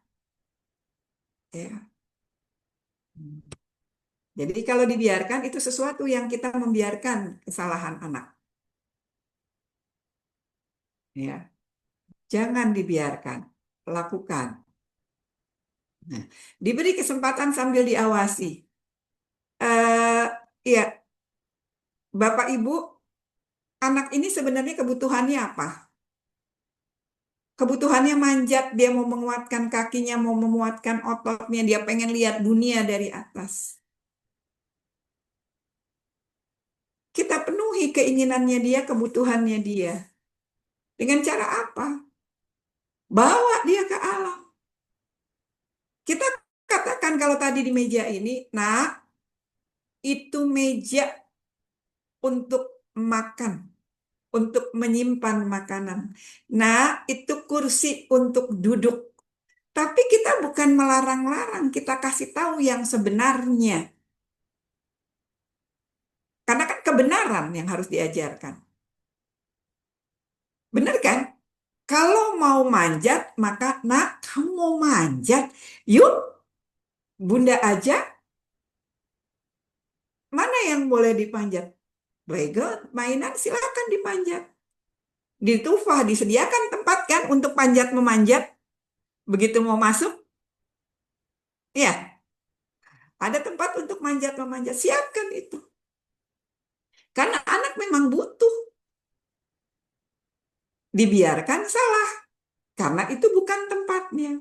Ya. Jadi kalau dibiarkan itu sesuatu yang kita membiarkan kesalahan anak. Ya. Jangan dibiarkan. Lakukan. Nah, diberi kesempatan sambil diawasi. Ya, Bapak Ibu, anak ini sebenarnya kebutuhannya apa? Kebutuhannya manjat, dia mau menguatkan kakinya, mau menguatkan ototnya, dia pengen lihat dunia dari atas. Kita penuhi keinginannya dia, kebutuhannya dia. Dengan cara apa? Bawa dia ke alam. Kita katakan kalau tadi di meja ini, nah, itu meja untuk makan, untuk menyimpan makanan. Nah, itu kursi untuk duduk. Tapi kita bukan melarang-larang, kita kasih tahu yang sebenarnya. Karena kan kebenaran yang harus diajarkan. Benar kan? Kalau mau manjat, maka nak, kamu mau manjat? Yuk, Bunda aja, mana yang boleh dipanjat? Playground, mainan, silakan dipanjat. Di Tufah disediakan tempat kan untuk panjat-memanjat. Begitu mau masuk, ya, ada tempat untuk manjat-memanjat. Siapkan itu. Karena anak memang butuh. Dibiarkan salah. Karena itu bukan tempatnya.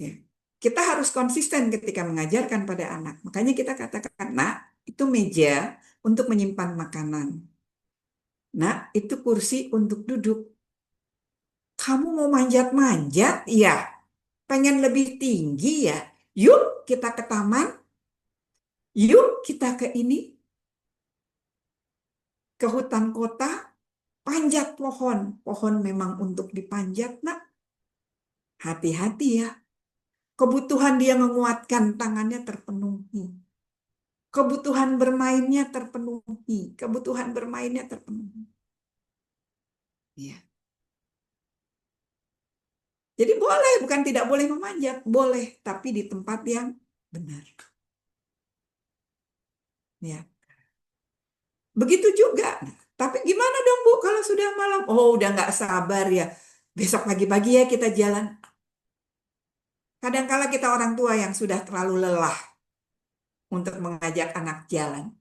Ya. Kita harus konsisten ketika mengajarkan pada anak. Makanya kita katakan, nah, itu meja untuk menyimpan makanan. Nah, itu kursi untuk duduk. Kamu mau manjat-manjat? Ya. Pengen lebih tinggi ya? Yuk kita ke taman. Yuk kita ke ini. Ke hutan kota. Panjat pohon. Pohon memang untuk dipanjat, nak. Hati-hati ya. Kebutuhan dia menguatkan tangannya terpenuhi. Kebutuhan bermainnya terpenuhi. Kebutuhan bermainnya terpenuhi. Ya. Jadi boleh, bukan tidak boleh memanjat. Boleh, tapi di tempat yang benar. Ya. Begitu juga. Tapi gimana dong Bu kalau sudah malam? Oh udah nggak sabar ya. Besok pagi-pagi ya kita jalan. Kadangkala kita orang tua yang sudah terlalu lelah untuk mengajak anak jalan.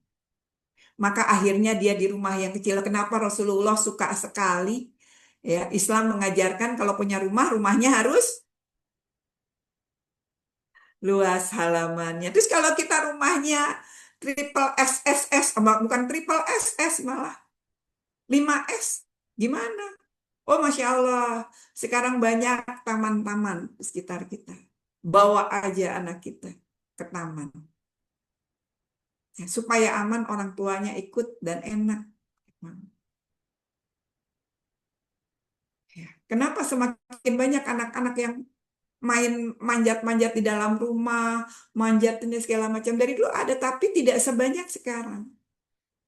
Maka akhirnya dia di rumah yang kecil. Kenapa Rasulullah suka sekali? Ya, Islam mengajarkan kalau punya rumah, rumahnya harus luas halamannya. Terus kalau kita rumahnya triple SSS, bukan triple SS malah 5S, gimana? Oh, Masya Allah, sekarang banyak taman-taman di sekitar kita. Bawa aja anak kita ke taman. Ya, supaya aman orang tuanya ikut dan enak. Ya. Kenapa semakin banyak anak-anak yang main manjat-manjat di dalam rumah, manjat ini segala macam dari dulu ada, tapi tidak sebanyak sekarang.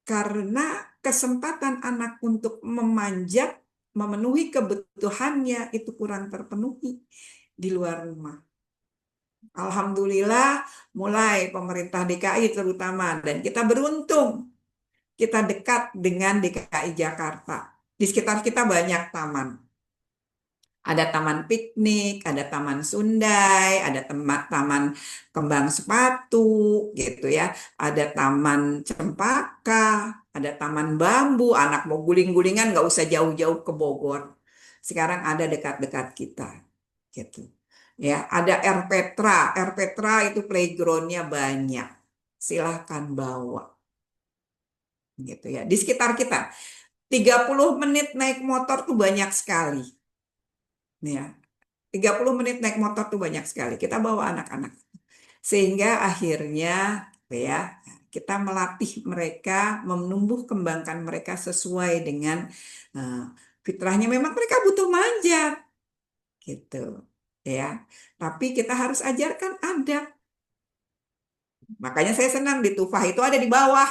Karena kesempatan anak untuk memanjat, memenuhi kebutuhannya itu kurang terpenuhi di luar rumah. Alhamdulillah, mulai pemerintah DKI terutama, dan kita beruntung, kita dekat dengan DKI Jakarta. Di sekitar kita banyak taman. Ada taman piknik, ada taman Sundai, ada taman kembang sepatu, gitu ya. Ada taman cempaka, ada taman bambu. Anak mau guling-gulingan nggak usah jauh-jauh ke Bogor. Sekarang ada dekat-dekat kita, gitu. Ya, ada R Petra. R Petra itu playgroundnya banyak. Silahkan bawa, gitu ya. Di sekitar kita, 30 menit naik motor tuh banyak sekali. Ya, 30 menit naik motor tuh banyak sekali. Kita bawa anak-anak. Sehingga akhirnya ya kita melatih mereka, menumbuh kembangkan mereka sesuai dengan eh, fitrahnya. Memang mereka butuh manjat gitu ya. Tapi kita harus ajarkan adab. Makanya saya senang di Tufah itu ada di bawah.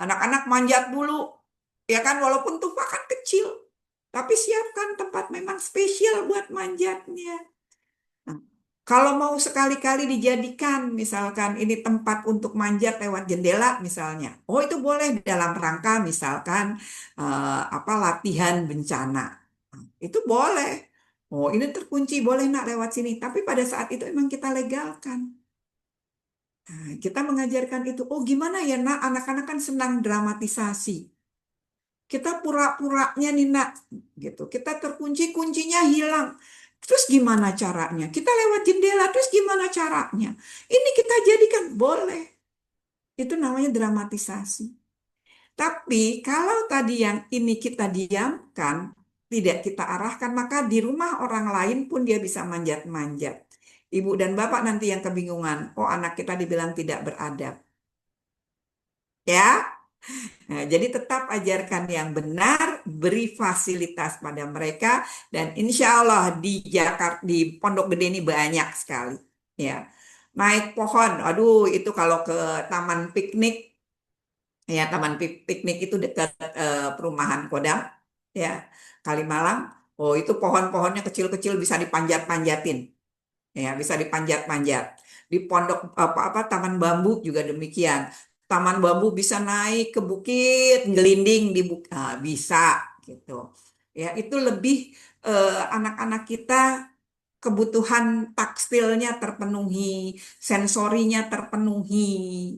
Anak-anak manjat dulu. Ya kan walaupun Tufah kan kecil. Tapi siapkan tempat memang spesial buat manjatnya. Nah, kalau mau sekali-kali dijadikan, misalkan ini tempat untuk manjat lewat jendela misalnya. Oh itu boleh dalam rangka misalkan apa latihan bencana. Nah, itu boleh. Oh ini terkunci, boleh nak lewat sini. Tapi pada saat itu emang kita legalkan. Nah, kita mengajarkan itu. Oh gimana ya nak, anak-anak kan senang dramatisasi. Kita pura-puranya nih nak, gitu. Kita terkunci, kuncinya hilang. Terus gimana caranya? Kita lewat jendela, terus gimana caranya? Ini kita jadikan, boleh. Itu namanya dramatisasi. Tapi kalau tadi yang ini kita diamkan, tidak kita arahkan, maka di rumah orang lain pun dia bisa manjat-manjat. Ibu dan bapak nanti yang kebingungan, oh anak kita dibilang tidak beradab. Ya, nah, jadi tetap ajarkan yang benar, beri fasilitas pada mereka, dan insya Allah di Jakarta, di Pondok Gede ini banyak sekali. Ya, naik pohon, aduh itu kalau ke taman piknik, ya taman piknik itu dekat perumahan Kodam, ya Kalimalang. Oh itu pohon-pohonnya kecil-kecil bisa dipanjat-panjatin, ya bisa dipanjat-panjat. Di pondok apa taman bambu juga demikian. Taman bambu bisa naik ke bukit, ngelinding di bukit, bisa gitu. Ya itu lebih anak-anak kita kebutuhan takstilnya terpenuhi, sensorinya terpenuhi,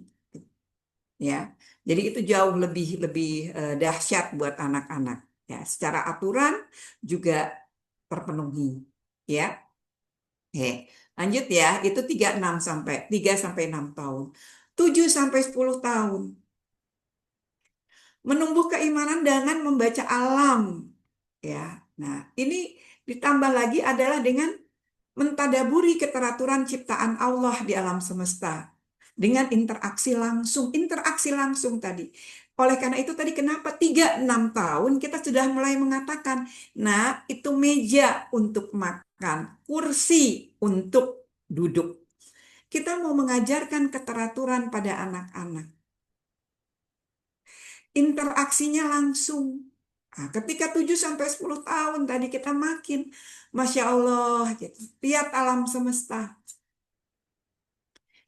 ya. Jadi itu jauh lebih lebih dahsyat buat anak-anak. Ya, secara aturan juga terpenuhi, ya. Oke, lanjut ya. Itu 3 sampai 6 tahun. 7 sampai 10 tahun. Menumbuh keimanan dengan membaca alam. Ya. Nah, ini ditambah lagi adalah dengan mentadaburi keteraturan ciptaan Allah di alam semesta. Dengan interaksi langsung tadi. Oleh karena itu tadi kenapa 3-6 tahun kita sudah mulai mengatakan, nah itu meja untuk makan, kursi untuk duduk. Kita mau mengajarkan keteraturan pada anak-anak. Interaksinya langsung. Nah, ketika 7-10 tahun tadi kita makin, Masya Allah, gitu. Lihat alam semesta.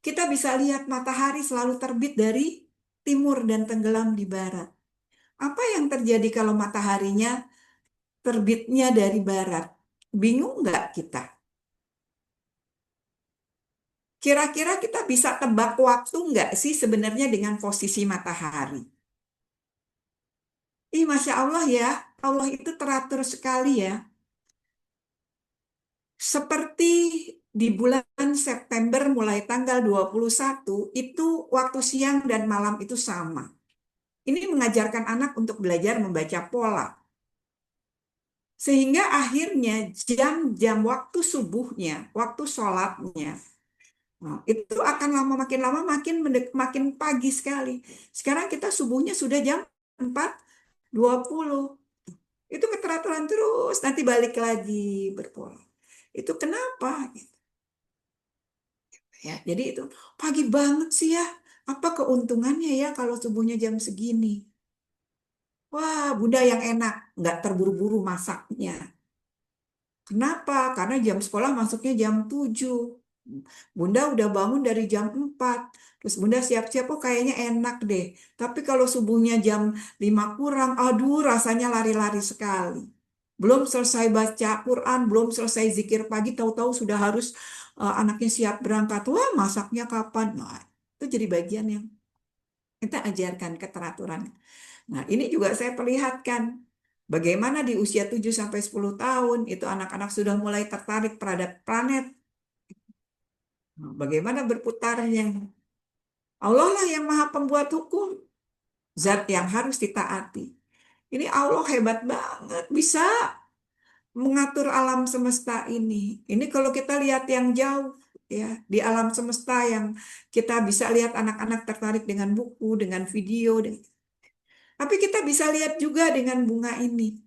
Kita bisa lihat matahari selalu terbit dari timur dan tenggelam di barat. Apa yang terjadi kalau mataharinya terbitnya dari barat? Bingung nggak kita? Kira-kira kita bisa tebak waktu nggak sih sebenarnya dengan posisi matahari? Masya Allah ya, Allah itu teratur sekali ya. Seperti di bulan September mulai tanggal 21, itu waktu siang dan malam itu sama. Ini mengajarkan anak untuk belajar membaca pola. Sehingga akhirnya jam-jam waktu subuhnya, waktu sholatnya, Nah, itu akan lama makin makin pagi sekali. Sekarang kita subuhnya sudah jam 4:20. Itu keteraturan terus, nanti balik lagi berpola. Itu kenapa? Ya, jadi itu pagi banget sih ya. Apa keuntungannya ya kalau subuhnya jam segini? Wah, Bunda yang enak, nggak terburu-buru masaknya. Kenapa? Karena jam sekolah masuknya jam 7. Bunda udah bangun dari jam 4. Terus Bunda siap-siap, oh kayaknya enak deh. Tapi kalau subuhnya jam 5 kurang, aduh rasanya lari-lari sekali. Belum selesai baca Quran, belum selesai zikir pagi, tahu-tahu sudah harus anaknya siap berangkat. Wah, masaknya kapan? Nah, itu jadi bagian yang kita ajarkan keteraturan. Nah, ini juga saya perlihatkan bagaimana di usia 7 sampai 10 tahun itu anak-anak sudah mulai tertarik terhadap planet. Nah, bagaimana berputarnya? Allah lah yang maha pembuat hukum, zat yang harus ditaati. Ini Allah hebat banget, bisa mengatur alam semesta ini. Ini kalau kita lihat yang jauh, ya, di alam semesta yang kita bisa lihat anak-anak tertarik dengan buku, dengan video, tapi kita bisa lihat juga dengan bunga ini.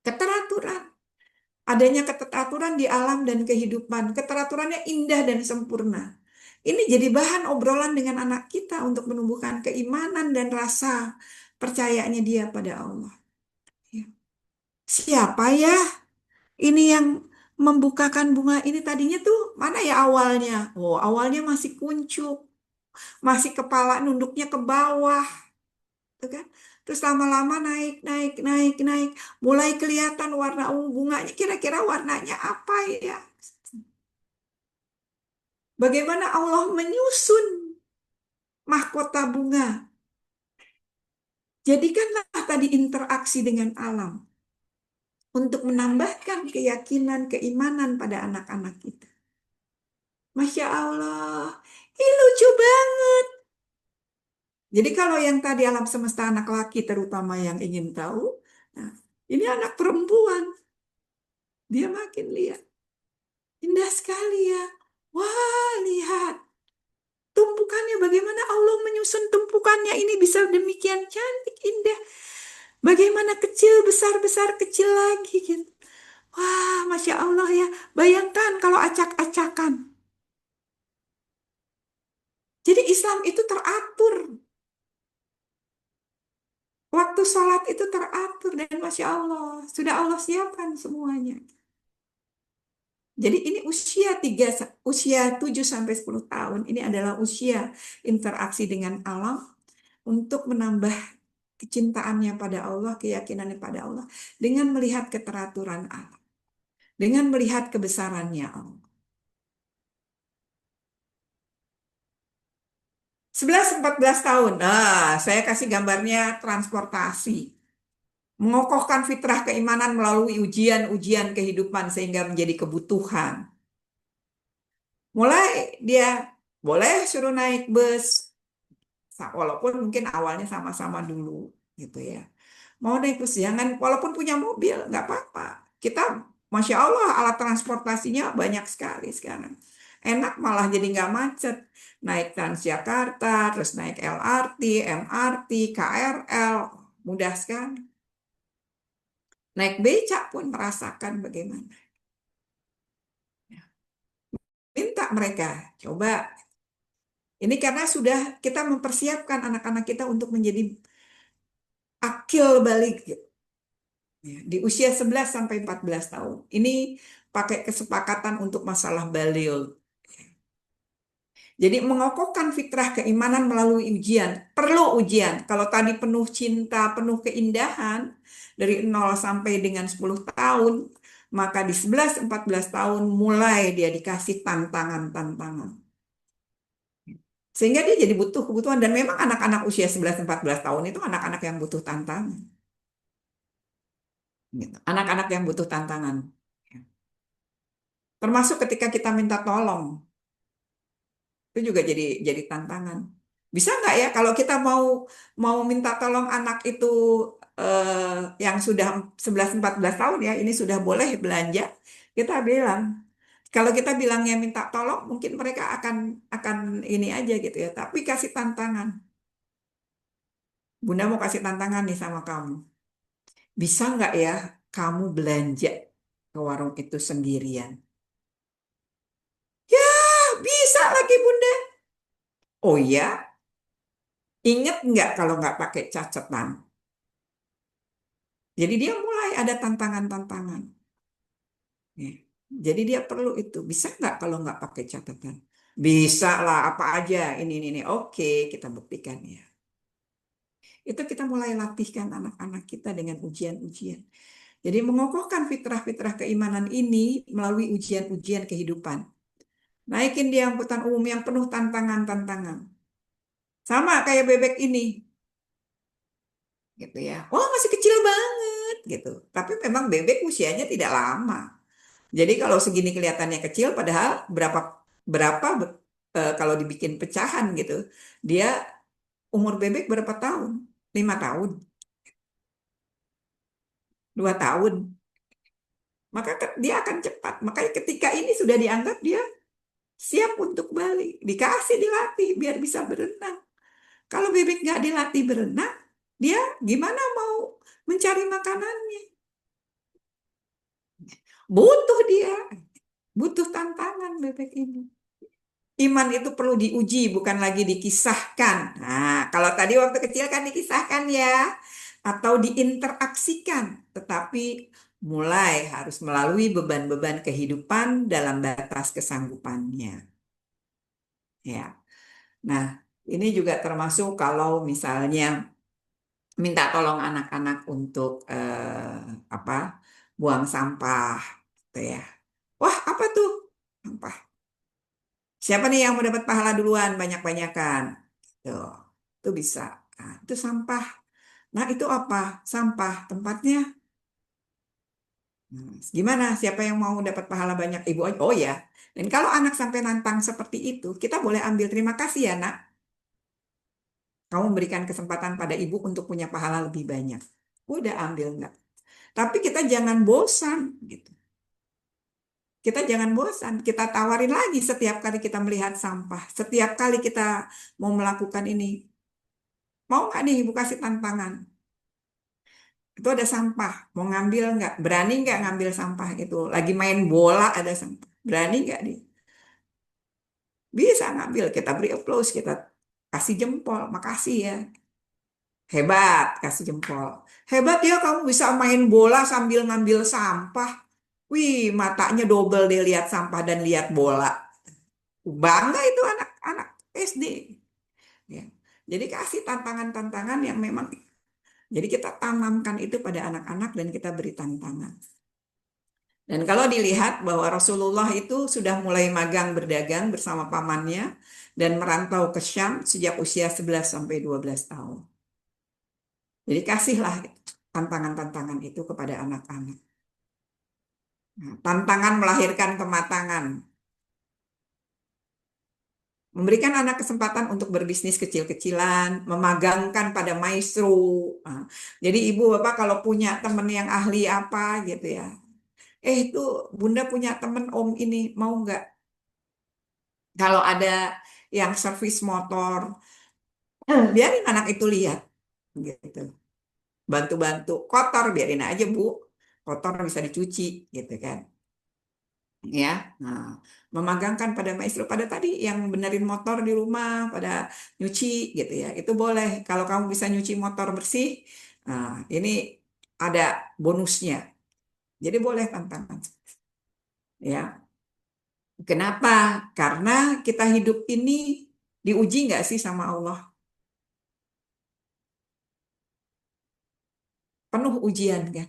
Keteraturan. Adanya keteraturan di alam dan kehidupan. Keteraturannya indah dan sempurna. Ini jadi bahan obrolan dengan anak kita untuk menumbuhkan keimanan dan rasa percayanya dia pada Allah. Ya. Siapa ya ini yang membukakan bunga ini tadinya tuh mana ya awalnya? Oh, awalnya masih kuncup, masih kepala nunduknya ke bawah, tuh kan? Terus lama-lama naik, naik, naik, naik, mulai kelihatan warna ungu bunganya. Kira-kira warnanya apa ya? Bagaimana Allah menyusun mahkota bunga? Jadikanlah tadi interaksi dengan alam untuk menambahkan keyakinan, keimanan pada anak-anak kita. Masya Allah, ini lucu banget. Jadi kalau yang tadi alam semesta anak laki terutama yang ingin tahu, nah, ini anak perempuan. Dia makin lihat. Indah sekali ya. Wah, lihat. Tumpukannya bagaimana Allah menyusun tumpukannya ini bisa demikian cantik, indah. Bagaimana kecil, besar, besar, kecil lagi gitu. Wah, Masya Allah ya. Bayangkan kalau acak-acakan. Jadi Islam itu teratur. Waktu sholat itu teratur dan Masya Allah. Sudah Allah siapkan semuanya. Jadi ini usia 7 sampai 10 tahun ini adalah usia interaksi dengan alam untuk menambah kecintaannya pada Allah, keyakinannya pada Allah dengan melihat keteraturan alam, dengan melihat kebesarannya Allah. 11-14 tahun. Nah, saya kasih gambarnya transportasi. Mengokohkan fitrah keimanan melalui ujian-ujian kehidupan sehingga menjadi kebutuhan. Mulai dia boleh suruh naik bus, walaupun mungkin awalnya sama-sama dulu gitu ya. Mau naik bus jangan, walaupun punya mobil nggak apa-apa. Kita, Masya Allah, alat transportasinya banyak sekali sekarang. Enak malah jadi nggak macet. Naik Transjakarta, terus naik LRT, MRT, KRL, mudah sekali. Naik becak pun merasakan bagaimana. Minta mereka, coba. Ini karena sudah kita mempersiapkan anak-anak kita untuk menjadi akil balik gitu. Ya, di usia 11 sampai 14 tahun. Ini pakai kesepakatan untuk masalah balil. Jadi mengokohkan fitrah keimanan melalui ujian. Perlu ujian. Kalau tadi penuh cinta, penuh keindahan, dari 0 sampai dengan 10 tahun, maka di 11-14 tahun mulai dia dikasih tantangan-tantangan. Sehingga dia jadi butuh kebutuhan. Dan memang anak-anak usia 11-14 tahun itu anak-anak yang butuh tantangan. Gitu. Anak-anak yang butuh tantangan. Termasuk ketika kita minta tolong. Itu juga jadi tantangan. Bisa nggak ya kalau kita mau minta tolong anak itu yang sudah 11-14 tahun ya, ini sudah boleh belanja, kita bilang, Kalau kita bilangnya minta tolong, mungkin mereka akan ini aja gitu ya. Tapi kasih tantangan. Bunda mau kasih tantangan nih sama kamu. Bisa nggak ya kamu belanja ke warung itu sendirian? Ya, bisa lagi Bunda. Oh iya, inget nggak kalau nggak pakai catatan? Jadi dia mulai ada tantangan-tantangan. Ya. Jadi dia perlu itu. Bisa nggak kalau nggak pakai catatan? Bisa lah, apa aja. Ini. Oke, kita buktikan ya. Itu kita mulai latihkan anak-anak kita dengan ujian-ujian. Jadi mengokohkan fitrah-fitrah keimanan ini melalui ujian-ujian kehidupan. Naikin di angkutan umum yang penuh tantangan-tantangan. Sama kayak bebek ini, gitu ya. Oh, masih kecil banget, gitu. Tapi memang bebek usianya tidak lama. Jadi kalau segini kelihatannya kecil, padahal berapa berapa kalau dibikin pecahan gitu, dia umur bebek berapa tahun? 5 tahun, 2 tahun. Maka dia akan cepat. Makanya ketika ini sudah dianggap dia siap untuk balik, dikasih dilatih biar bisa berenang. Kalau bebek nggak dilatih berenang, dia gimana mau mencari makanannya? Butuh dia, butuh tantangan bebek ini. Iman itu perlu diuji, bukan lagi dikisahkan. Nah, kalau tadi waktu kecil kan dikisahkan ya, atau diinteraksikan, tetapi mulai harus melalui beban-beban kehidupan dalam batas kesanggupannya. Ya, nah ini juga termasuk kalau misalnya minta tolong anak-anak untuk apa buang sampah, gitu ya. Wah, apa tuh? Sampah. Siapa nih yang mau dapat pahala duluan banyak-banyakan? Tuh, itu bisa. Nah, itu sampah. Nah, itu apa? Sampah. Tempatnya. Gimana? Siapa yang mau dapat pahala banyak? Ibu aja. Oh ya. Dan kalau anak sampai nantang seperti itu, kita boleh ambil terima kasih ya, nak. Kamu memberikan kesempatan pada ibu untuk punya pahala lebih banyak. Udah ambil enggak? Tapi kita jangan bosan gitu. Kita jangan bosan, kita tawarin lagi setiap kali kita melihat sampah. Setiap kali kita mau melakukan ini. Mau nggak nih ibu kasih tantangan? Itu ada sampah, mau ngambil nggak? Berani nggak ngambil sampah itu? Lagi main bola ada sampah. Berani nggak nih? Bisa ngambil, kita beri applause, kita kasih jempol, makasih ya. Hebat, kasih jempol. Hebat ya kamu bisa main bola sambil ngambil sampah. Wih, matanya double dia lihat sampah dan lihat bola. Bangga itu anak-anak SD. Ya. Jadi kasih tantangan-tantangan yang memang, jadi kita tanamkan itu pada anak-anak dan kita beri tantangan. Dan kalau dilihat bahwa Rasulullah itu sudah mulai magang berdagang bersama pamannya dan merantau ke Syam sejak usia 11 sampai 12 tahun. Jadi kasihlah tantangan-tantangan itu kepada anak-anak. Nah, tantangan melahirkan kematangan. Memberikan anak kesempatan untuk berbisnis kecil-kecilan, memagangkan pada maestro. Nah, jadi ibu bapak kalau punya teman yang ahli apa gitu ya. Itu bunda punya teman om ini, mau nggak? Kalau ada yang servis motor, biarin anak itu lihat. Gitu. Bantu-bantu. Kotor, biarin aja bu. Kotor bisa dicuci gitu kan. Ya, nah, memagangkan pada maestro pada tadi yang benerin motor di rumah, pada nyuci gitu ya, itu boleh. Kalau kamu bisa nyuci motor bersih, nah, ini ada bonusnya. Jadi boleh tantangan. Ya, kenapa? Karena kita hidup ini diuji nggak sih sama Allah? Penuh ujian kan?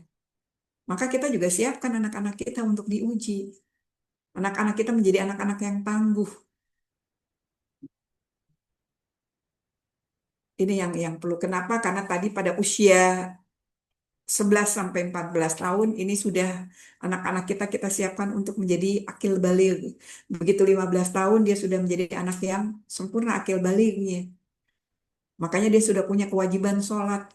Maka kita juga siapkan anak-anak kita untuk diuji. Anak-anak kita menjadi anak-anak yang tangguh. Ini yang perlu. Kenapa? Karena tadi pada usia 11 sampai 14 tahun ini sudah anak-anak kita siapkan untuk menjadi akil baligh. Begitu 15 tahun dia sudah menjadi anak yang sempurna akil balighnya. Makanya dia sudah punya kewajiban sholat.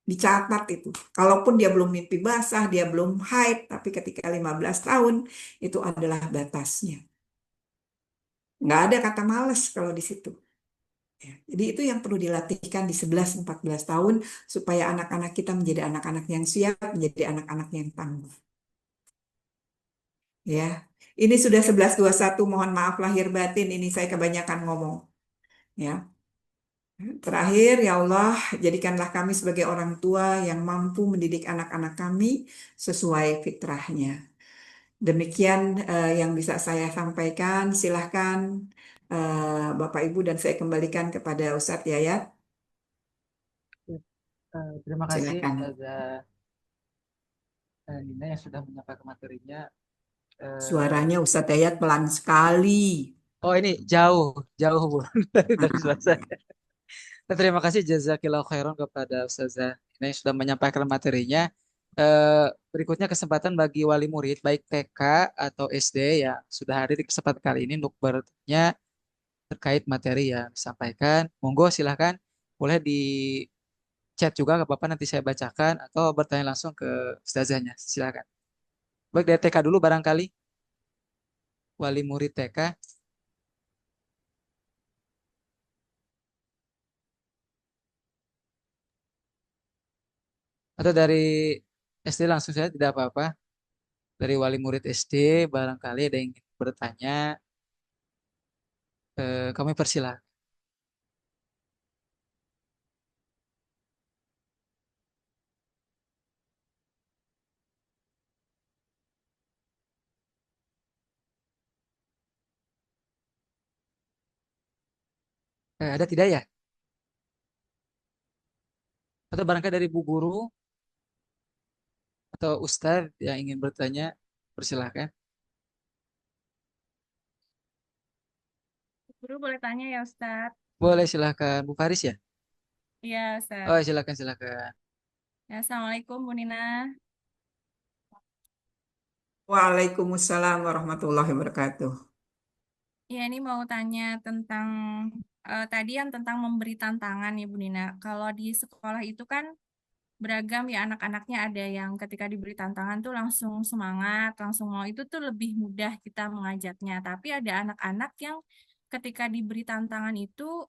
dicatat itu. Kalaupun dia belum mimpi basah, dia belum haid, tapi ketika 15 tahun itu adalah batasnya. Nggak ada kata males kalau di situ. Ya, jadi itu yang perlu dilatihkan di 11-14 tahun supaya anak-anak kita menjadi anak-anak yang siap, menjadi anak-anak yang tangguh. Ya, ini sudah 11:21. Mohon maaf lahir batin, ini saya kebanyakan ngomong. Ya, terakhir ya Allah, jadikanlah kami sebagai orang tua yang mampu mendidik anak-anak kami sesuai fitrahnya. Demikian yang bisa saya sampaikan. Silahkan Bapak Ibu dan saya kembalikan kepada Ustadz Yayat. Terima kasih Silakan. Ustazah Nina yang sudah menyampaikan materinya. Eh, Suaranya Ustadz Yayat pelan sekali. oh ini jauh, jauh Bu dari suara saya. Terima kasih jazakillah khairan kepada Ustazah Nina yang sudah menyampaikan materinya. Berikutnya kesempatan bagi wali murid baik TK atau SD yang sudah hadir di kesempatan kali ini untuk bertanya terkait materi yang disampaikan. Monggo silahkan boleh di chat juga ke Bapak nanti saya bacakan atau bertanya langsung ke Ustazahnya. Silakan. Baik dari TK dulu barangkali wali murid TK atau dari SD langsung saja tidak apa-apa. Dari wali murid SD barangkali ada yang ingin bertanya, kami persilahkan. Ada tidak ya? Atau barangkali dari Bu Guru atau Ustadz yang ingin bertanya, persilahkan. Guru boleh tanya ya Ustadz? Boleh silahkan Bu Faris ya? Iya Oh Ustadz. silakan silakan. Ya, Assalamualaikum Bu Nina. Waalaikumsalam warahmatullahi wabarakatuh. Ya, ini mau tanya tentang tadi yang tentang memberi tantangan ya Bu Nina. Kalau di sekolah itu kan beragam ya anak-anaknya, ada yang ketika diberi tantangan tuh langsung semangat, langsung mau, itu tuh lebih mudah kita mengajaknya. Tapi ada anak-anak yang ketika diberi tantangan itu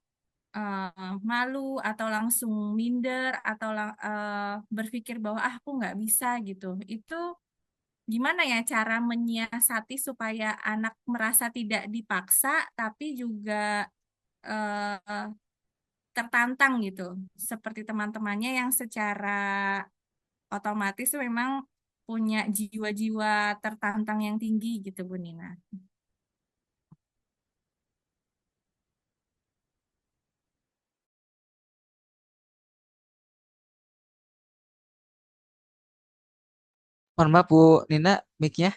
malu atau langsung minder atau berpikir bahwa ah aku nggak bisa gitu. Itu gimana ya cara menyiasati supaya anak merasa tidak dipaksa tapi juga eh, tertantang gitu, seperti teman-temannya yang secara otomatis memang punya jiwa-jiwa tertantang yang tinggi gitu Bu Nina. Mohon maaf Bu Nina, mic-nya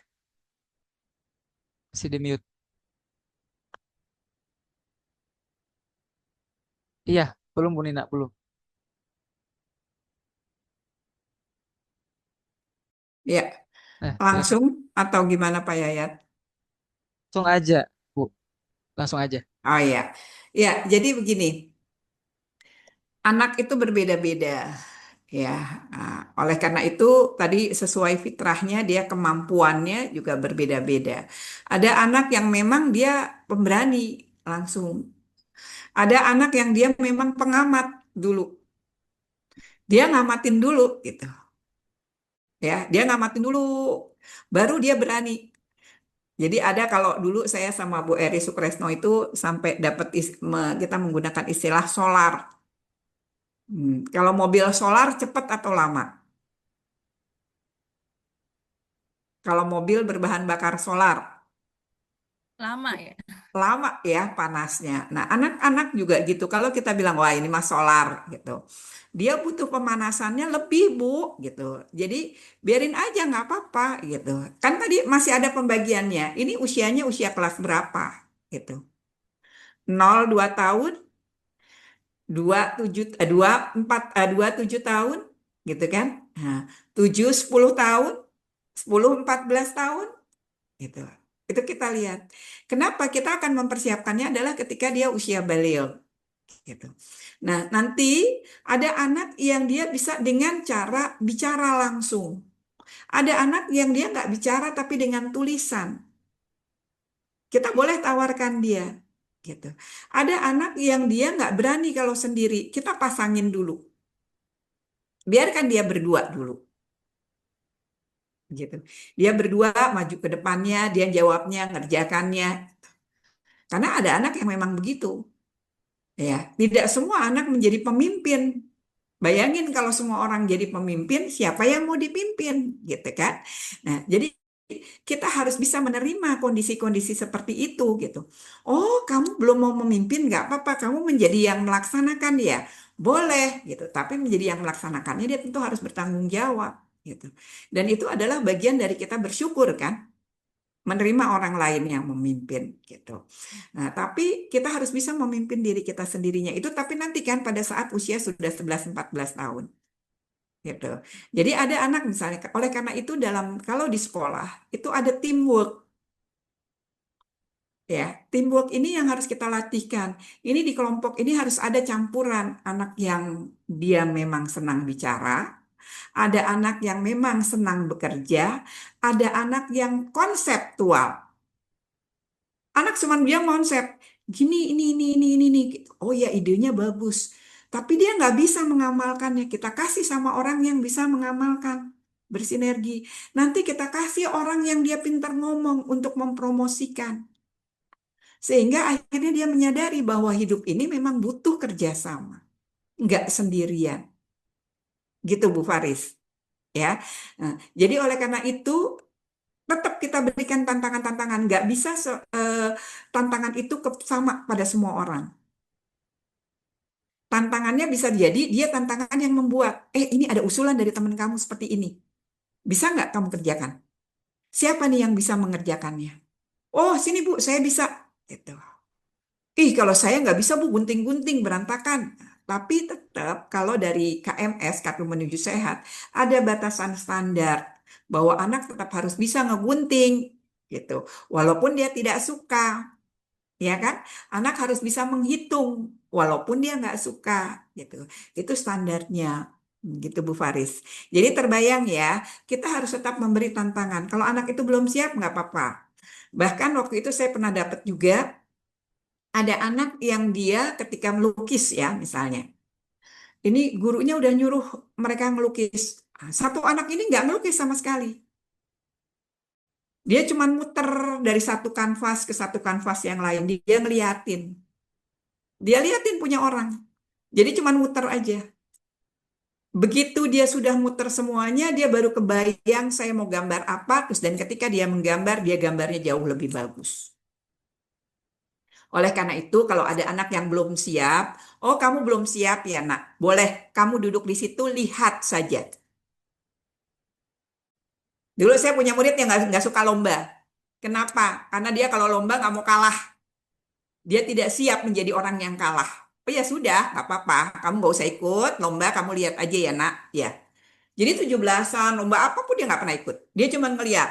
masih di mute. Iya, belum Bu Nina, belum. Ya, Nah, silakan. langsung atau gimana Pak Yayat? Langsung aja, Bu. Langsung aja. Oh ya, ya. Jadi begini, anak itu berbeda-beda. Ya, oleh karena itu tadi sesuai fitrahnya dia kemampuannya juga berbeda-beda. Ada anak yang memang dia pemberani langsung. Ada anak yang dia memang pengamat dulu. Dia ngamatin dulu gitu. Ya, dia ngamatin dulu baru dia berani. Jadi ada kalau dulu saya sama Bu Eri Sukresno itu sampai dapat kita menggunakan istilah solar. Kalau mobil solar cepat atau lama? Kalau mobil berbahan bakar solar Lama ya. lama ya panasnya. Nah, anak-anak juga gitu. Kalau kita bilang wah ini mah solar gitu. Dia butuh pemanasannya lebih, Bu, gitu. Jadi biarin aja nggak apa-apa gitu. Kan tadi masih ada pembagiannya. Ini usianya usia kelas berapa gitu. 0 2 tahun, 2 7 2 4 2 7 tahun gitu kan. Nah, 7 10 tahun, 10 14 tahun gitu. Itu kita lihat. Kenapa kita akan mempersiapkannya adalah ketika dia usia balil. gitu. Nah, nanti ada anak yang dia bisa dengan cara bicara langsung. Ada anak yang dia nggak bicara tapi dengan tulisan. Kita boleh tawarkan dia. Gitu. Ada anak yang dia nggak berani kalau sendiri. Kita pasangin dulu. Biarkan dia berdua dulu. Gitu. Dia berdua maju ke depannya, dia jawabnya, ngerjakannya. Karena ada anak yang memang begitu. Ya, tidak semua anak menjadi pemimpin. Bayangin kalau semua orang jadi pemimpin, siapa yang mau dipimpin, gitu kan? Nah, jadi kita harus bisa menerima kondisi-kondisi seperti itu, gitu. Oh, kamu belum mau memimpin, nggak apa-apa. Kamu menjadi yang melaksanakan ya, boleh, gitu. Tapi menjadi yang melaksanakannya dia tentu harus bertanggung jawab, gitu. Dan itu adalah bagian dari kita bersyukur, kan? Menerima orang lain yang memimpin gitu. Nah, tapi kita harus bisa memimpin diri kita sendirinya itu tapi nanti kan pada saat usia sudah 11-14 tahun gitu. Jadi ada anak misalnya oleh karena itu kalau di sekolah itu ada teamwork ya. Teamwork ini yang harus kita latihkan. Ini di kelompok ini harus ada campuran anak yang dia memang senang bicara, ada anak yang memang senang bekerja, ada anak yang konseptual. Anak cuma dia konsep gini ini gitu. Oh ya idenya bagus. Tapi dia nggak bisa mengamalkannya. Kita kasih sama orang yang bisa mengamalkan, bersinergi. Nanti kita kasih orang yang dia pintar ngomong untuk mempromosikan. Sehingga akhirnya dia menyadari bahwa hidup ini memang butuh kerjasama. Nggak sendirian. Gitu Bu Faris. Ya. Nah, jadi oleh karena itu tetap kita berikan tantangan-tantangan. Nggak bisa tantangan itu sama pada semua orang. Tantangannya bisa jadi dia tantangan yang membuat, ini ada usulan dari teman kamu seperti ini. Bisa nggak kamu kerjakan? Siapa nih yang bisa mengerjakannya? Oh, sini Bu, saya bisa. Gitu. Kalau saya nggak bisa Bu, gunting-gunting, berantakan. Tapi tetap kalau dari KMS, Kartu Menuju Sehat, ada batasan standar bahwa anak tetap harus bisa ngegunting. Gitu. Walaupun dia tidak suka. Ya kan? Anak harus bisa menghitung walaupun dia nggak suka gitu. Itu standarnya gitu Bu Faris. Jadi terbayang ya, kita harus tetap memberi tantangan. Kalau anak itu belum siap nggak apa-apa. Bahkan waktu itu saya pernah dapat juga ada anak yang dia ketika melukis ya misalnya. Ini gurunya udah nyuruh mereka ngelukis. Satu anak ini nggak ngelukis sama sekali. Dia cuma muter dari satu kanvas ke satu kanvas yang lain. Dia ngeliatin. Dia liatin punya orang. Jadi cuma muter aja. Begitu dia sudah muter semuanya, dia baru kebayang saya mau gambar apa, terus dan ketika dia menggambar, dia gambarnya jauh lebih bagus. Oleh karena itu, kalau ada anak yang belum siap, oh kamu belum siap ya nak, boleh kamu duduk di situ lihat saja. Dulu saya punya murid yang nggak suka lomba. Kenapa? Karena dia kalau lomba nggak mau kalah. Dia tidak siap menjadi orang yang kalah. Oh ya sudah, nggak apa-apa. Kamu nggak usah ikut lomba, kamu lihat aja ya nak. Ya. Jadi 17-an, lomba apapun dia nggak pernah ikut. Dia cuma ngeliat.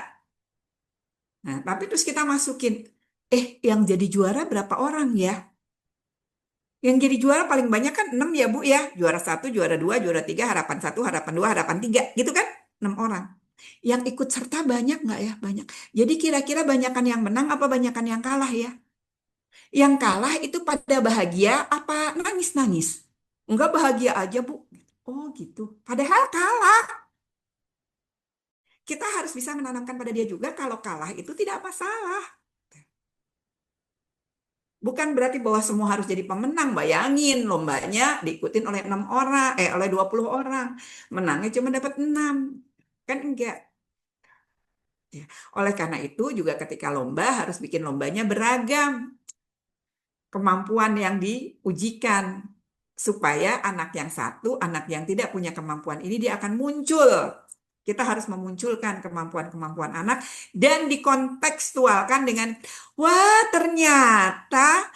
Nah, tapi terus kita masukin, yang jadi juara berapa orang ya? Yang jadi juara paling banyak kan 6 ya Bu ya. Juara 1, juara 2, juara 3, harapan 1, harapan 2, harapan 3. Gitu kan? 6 orang. Yang ikut serta banyak nggak ya? Banyak. Jadi kira-kira banyakan yang menang apa banyakan yang kalah ya? Yang kalah itu pada bahagia apa nangis-nangis? Enggak bahagia aja Bu. Oh gitu. Padahal kalah. Kita harus bisa menanamkan pada dia juga kalau kalah itu tidak masalah. Bukan berarti bahwa semua harus jadi pemenang. Bayangin lombanya diikutin oleh 6 orang, oleh 20 orang. Menangnya cuma dapat 6. Kan enggak. Ya. Oleh karena itu juga ketika lomba harus bikin lombanya beragam. Kemampuan yang diujikan. Supaya anak yang satu, anak yang tidak punya kemampuan ini dia akan muncul. Kita harus memunculkan kemampuan-kemampuan anak dan dikontekstualkan dengan, wah ternyata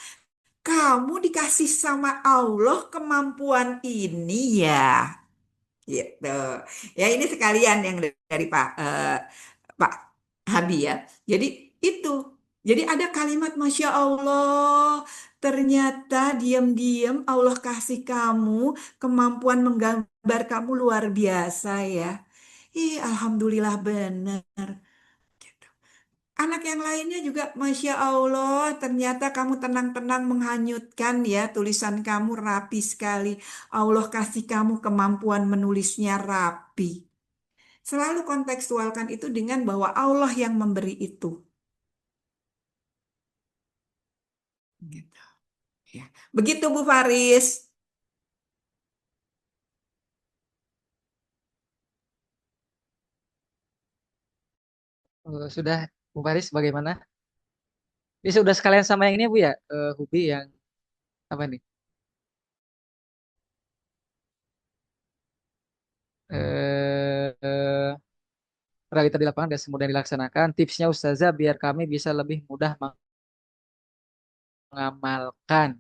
kamu dikasih sama Allah kemampuan ini ya. Gitu. Ya ini sekalian yang dari Pak Habi ya. Jadi itu Jadi ada kalimat Masya Allah, ternyata diam-diam Allah kasih kamu kemampuan menggambar kamu luar biasa ya. Ih, Alhamdulillah benar. Gitu. Anak yang lainnya juga Masya Allah, ternyata kamu tenang-tenang menghanyutkan ya, tulisan kamu rapi sekali. Allah kasih kamu kemampuan menulisnya rapi. Selalu kontekstualkan itu dengan bahwa Allah yang memberi itu. Gitu. Ya. Begitu Bu Faris. Sudah, Bu Faris bagaimana? Ini sudah sekalian sama yang ini Bu ya, Hubi yang apa nih? Eh, realita di lapangan dan semudah dilaksanakan. Tipsnya Ustazah biar kami bisa lebih mudah mengamalkan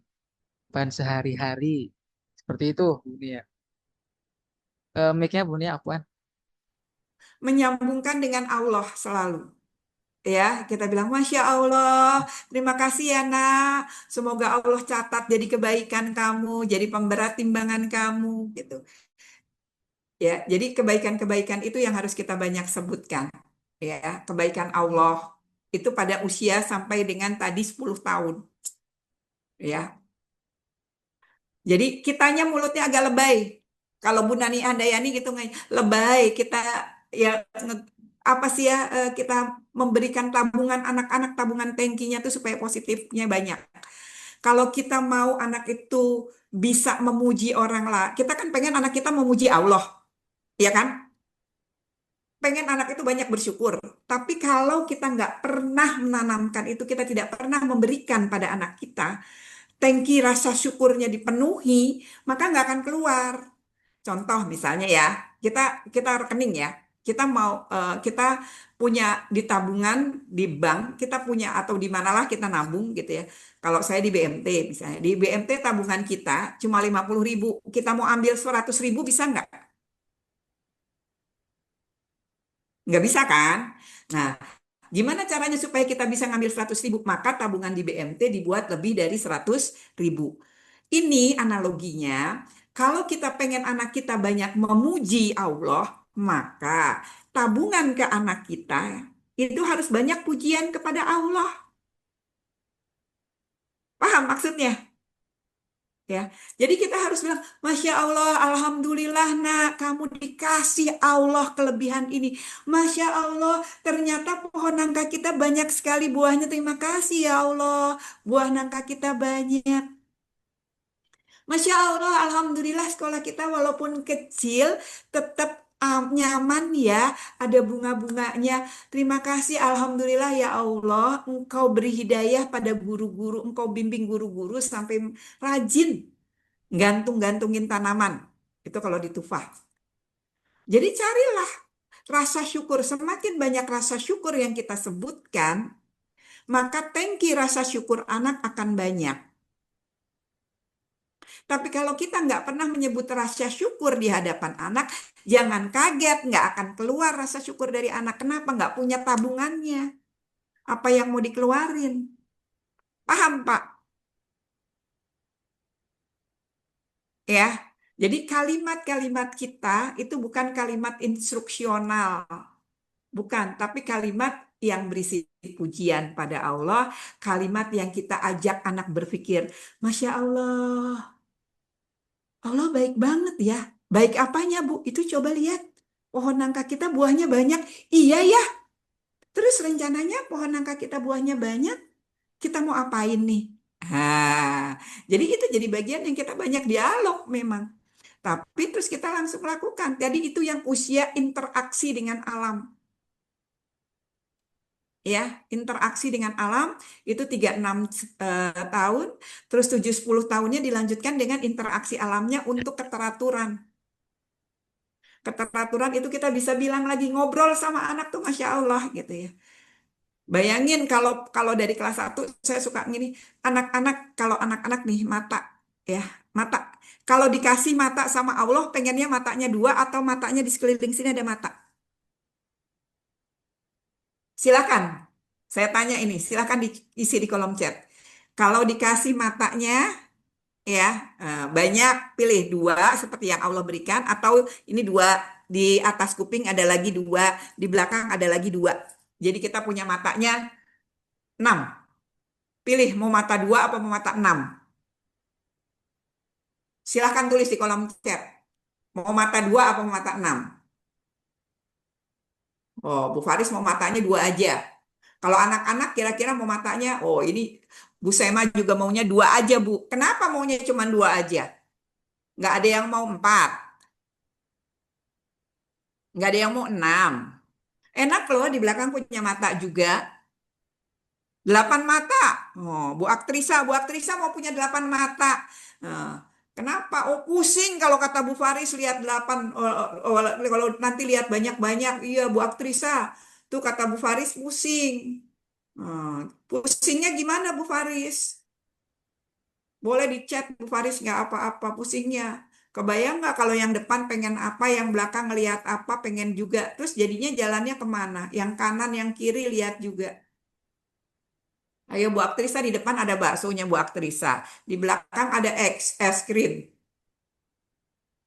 bahan sehari-hari. Seperti itu, Bu Nia. Mic-nya Bu Nia, apaan? Menyambungkan dengan Allah selalu. Ya, kita bilang Masya Allah, terima kasih ya nak. Semoga Allah catat jadi kebaikan kamu, jadi pemberat timbangan kamu, gitu. Ya, jadi kebaikan-kebaikan itu yang harus kita banyak sebutkan. Ya, kebaikan Allah itu pada usia sampai dengan tadi 10 tahun. Ya, jadi kitanya mulutnya agak lebay. Kalau Bu Nani Handayani gitu lebay, kita ya apa sih ya, kita memberikan tabungan anak-anak, tabungan tangkinya tuh supaya positifnya banyak. Kalau kita mau anak itu bisa memuji orang lah, kita kan pengen anak kita memuji Allah, ya kan? Pengen anak itu banyak bersyukur. Tapi kalau kita nggak pernah menanamkan itu, kita tidak pernah memberikan pada anak kita, tangki rasa syukurnya dipenuhi, maka nggak akan keluar. Contoh misalnya ya, kita kita rekening ya, kita mau kita punya di tabungan di bank, kita punya atau di manalah kita nabung gitu ya. Kalau saya di BMT misalnya, di BMT tabungan kita cuma 50.000, kita mau ambil 100.000 bisa nggak? Nggak bisa kan? Nah, gimana caranya supaya kita bisa ngambil 100.000? Maka tabungan di BMT dibuat lebih dari 100.000. Ini analoginya, kalau kita pengen anak kita banyak memuji Allah, maka tabungan ke anak kita itu harus banyak pujian kepada Allah. Paham maksudnya? Ya, jadi kita harus bilang, Masya Allah, Alhamdulillah nak, kamu dikasih Allah kelebihan ini. Masya Allah, ternyata pohon nangka kita banyak sekali buahnya. Terima kasih ya Allah, buah nangka kita banyak. Masya Allah, Alhamdulillah sekolah kita walaupun kecil, tetap nyaman ya, ada bunga-bunganya. Terima kasih, Alhamdulillah ya Allah, Engkau beri hidayah pada guru-guru, Engkau bimbing guru-guru sampai rajin gantung-gantungin tanaman. Itu kalau di Tufah. Jadi carilah rasa syukur. Semakin banyak rasa syukur yang kita sebutkan, maka tangki rasa syukur anak akan banyak. Tapi kalau kita nggak pernah menyebut rasa syukur di hadapan anak, jangan kaget, nggak akan keluar rasa syukur dari anak. Kenapa? Nggak punya tabungannya. Apa yang mau dikeluarin? Paham, Pak? Ya. Jadi kalimat-kalimat kita itu bukan kalimat instruksional. Bukan, tapi kalimat yang berisi pujian pada Allah, kalimat yang kita ajak anak berpikir, Masya Allah, Allah baik banget ya. Baik apanya, Bu? Itu coba lihat. Pohon nangka kita buahnya banyak. Iya ya. Terus rencananya pohon nangka kita buahnya banyak. Kita mau apain nih? Jadi itu jadi bagian yang kita banyak dialog memang. Tapi terus kita langsung lakukan. Jadi itu yang usia interaksi dengan alam. Ya, interaksi dengan alam itu 36 tahun, terus 7-10 tahunnya dilanjutkan dengan interaksi alamnya untuk keteraturan. Keteraturan itu kita bisa bilang lagi ngobrol sama anak tuh Masya Allah gitu ya. Bayangin kalau kalau dari kelas 1 saya suka gini, anak-anak kalau anak-anak nih mata ya, mata. Kalau dikasih mata sama Allah pengennya matanya 2 atau matanya di sekeliling sini ada mata. Silakan. Saya tanya ini, silahkan diisi di kolom chat. Kalau dikasih matanya, ya banyak, pilih dua seperti yang Allah berikan, atau ini dua, di atas kuping ada lagi dua, di belakang ada lagi dua. Jadi kita punya matanya 6. Pilih mau mata 2 apa mau mata 6. Silahkan tulis di kolom chat. Mau mata 2 apa mau mata 6. Oh, Bu Faris mau matanya 2 aja. Kalau anak-anak kira-kira mau matanya, oh ini Bu Sema juga maunya 2 aja, Bu. Kenapa maunya cuma 2 aja? Nggak ada yang mau 4. Nggak ada yang mau 6. Enak loh, di belakang punya mata juga. 8 mata. Oh, Bu Aktrisa mau punya 8 mata. Nah, kenapa? Oh, pusing kalau kata Bu Faris lihat 8. Kalau nanti lihat banyak-banyak, iya Bu Aktrisa. Tuh kata Bu Faris pusing. Pusingnya gimana Bu Faris? Boleh di chat Bu Faris, nggak apa-apa pusingnya. Kebayang nggak kalau yang depan pengen apa, yang belakang ngelihat apa, pengen juga. Terus jadinya jalannya kemana? Yang kanan, yang kiri lihat juga. Ayo Bu Aktrisa, di depan ada baksonya Bu Aktrisa. Di belakang ada es krim.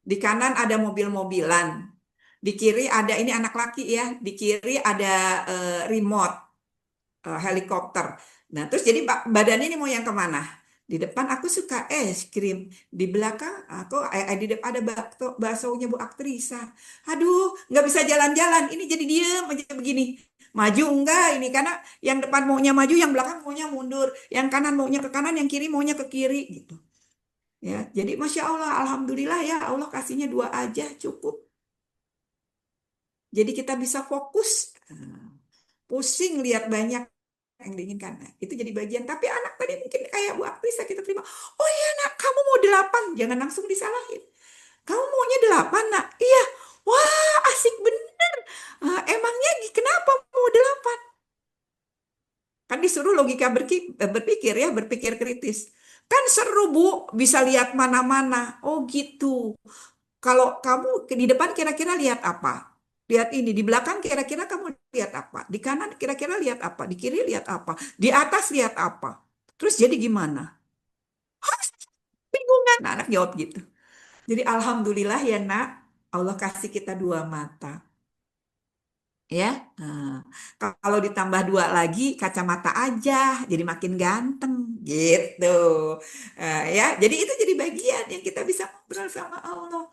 Di kanan ada mobil-mobilan. Di kiri ada, ini anak laki ya, di kiri ada remote helikopter. Nah, terus jadi badannya ini mau yang kemana? Di depan aku suka es krim, di belakang aku di depan ada baksonya Bu Aktrisa. Aduh, nggak bisa jalan-jalan. Ini jadi diem aja begini. Maju enggak ini, karena yang depan maunya maju, yang belakang maunya mundur, yang kanan maunya ke kanan, yang kiri maunya ke kiri gitu. Ya, jadi Masya Allah, Alhamdulillah ya Allah kasihnya 2 aja cukup. Jadi kita bisa fokus. Pusing lihat banyak yang diinginkan. Nah, itu jadi bagian. Tapi anak tadi mungkin kayak Bu Aktisa kita terima. Oh iya nak, kamu mau 8. Jangan langsung disalahin. Kamu maunya 8 nak? Iya. Wah asik bener. Emangnya kenapa mau 8? Kan disuruh logika berpikir ya, berpikir kritis. Kan seru Bu, bisa lihat mana-mana. Oh gitu. Kalau kamu di depan kira-kira lihat apa? Lihat ini, di belakang kira-kira kamu lihat apa? Di kanan kira-kira lihat apa? Di kiri lihat apa? Di atas lihat apa? Terus jadi gimana? Hah, bingungan. Nah, anak jawab gitu. Jadi alhamdulillah ya nak, Allah kasih kita 2 mata. Ya, kalau ditambah 2 lagi kacamata aja, jadi makin ganteng gitu. Ya, jadi itu jadi bagian yang kita bisa ngobrol sama Allah.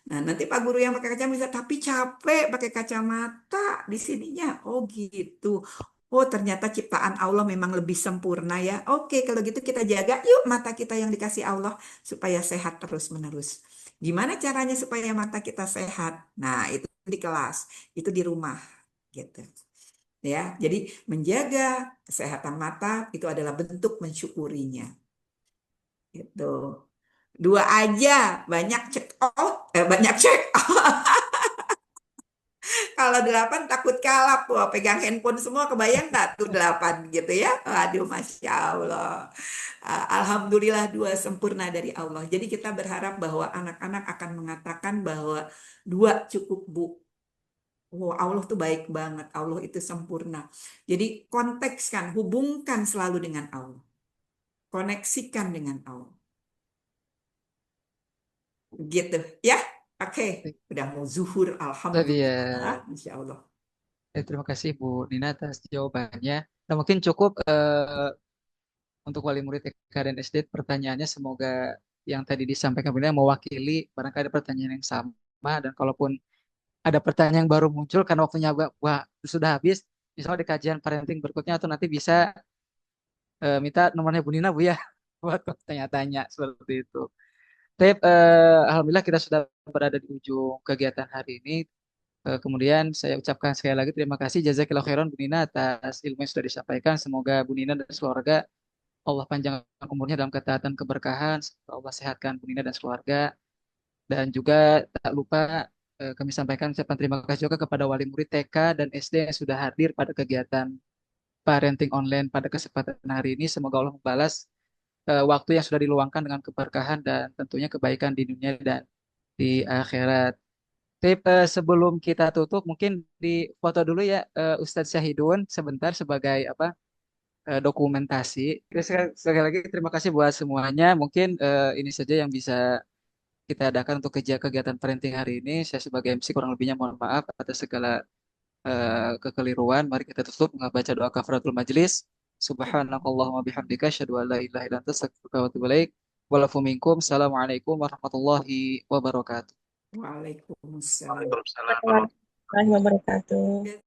Nah, nanti Pak Guru yang pakai kacamata bisa, tapi capek pakai kacamata di sininya. Oh gitu. Oh, ternyata ciptaan Allah memang lebih sempurna ya. Oke, kalau gitu kita jaga yuk mata kita yang dikasih Allah supaya sehat terus-menerus. Gimana caranya supaya mata kita sehat? Nah, itu di kelas, itu di rumah gitu. Ya, jadi menjaga kesehatan mata itu adalah bentuk mensyukurinya. Gitu. 2 aja, banyak check out, banyak check out. Kalau 8 takut kalap, wah pegang handphone semua, kebayang nggak tuh 8 gitu ya? Aduh, Masya Allah. Alhamdulillah 2 sempurna dari Allah. Jadi kita berharap bahwa anak-anak akan mengatakan bahwa 2 cukup Bu. Oh, Allah tuh baik banget, Allah itu sempurna. Jadi kontekskan, hubungkan selalu dengan Allah. Koneksikan dengan Allah. Gitu ya. Oke, udah mau zuhur, Tadi ya, alhamdulillah, Masya Allah. terima kasih Bu Nina atas jawabannya. Nah, mungkin cukup untuk wali murid TK dan SD pertanyaannya, semoga yang tadi disampaikan benar mewakili barangkali ada pertanyaan yang sama, dan kalaupun ada pertanyaan yang baru muncul karena waktunya wah, sudah habis, misalnya di kajian parenting berikutnya atau nanti bisa minta nomornya Bu Nina Bu ya buat tanya-tanya seperti itu. Tapi alhamdulillah kita sudah berada di ujung kegiatan hari ini. Kemudian saya ucapkan sekali lagi terima kasih jazakillah khairan Bu Nina atas ilmu yang sudah disampaikan. Semoga Bu Nina dan keluarga Allah panjangkan umurnya dalam ketaatan keberkahan. Semoga Allah sehatkan Bu Nina dan keluarga. Dan juga tak lupa kami sampaikan ucapan terima kasih juga kepada wali murid TK dan SD yang sudah hadir pada kegiatan parenting online pada kesempatan hari ini. Semoga Allah membalas waktu yang sudah diluangkan dengan keberkahan dan tentunya kebaikan di dunia dan di akhirat. Sebelum kita tutup, mungkin di foto dulu ya Ustadz Syahidun sebentar sebagai apa dokumentasi. Terus sekali lagi terima kasih buat semuanya. Mungkin ini saja yang bisa kita adakan untuk kegiatan parenting hari ini. Saya sebagai MC kurang lebihnya mohon maaf atas segala kekeliruan. Mari kita tutup membaca doa kafaratul majelis. Subhanakallahumma bihamdika asyhadu an la ilaha illa anta astaghfiruka wa atubu ilaik. Walafu minkum. Assalamualaikum warahmatullahi wabarakatuh. Waalaikumsalam. Waalaikumsalam warahmatullahi wabarakatuh.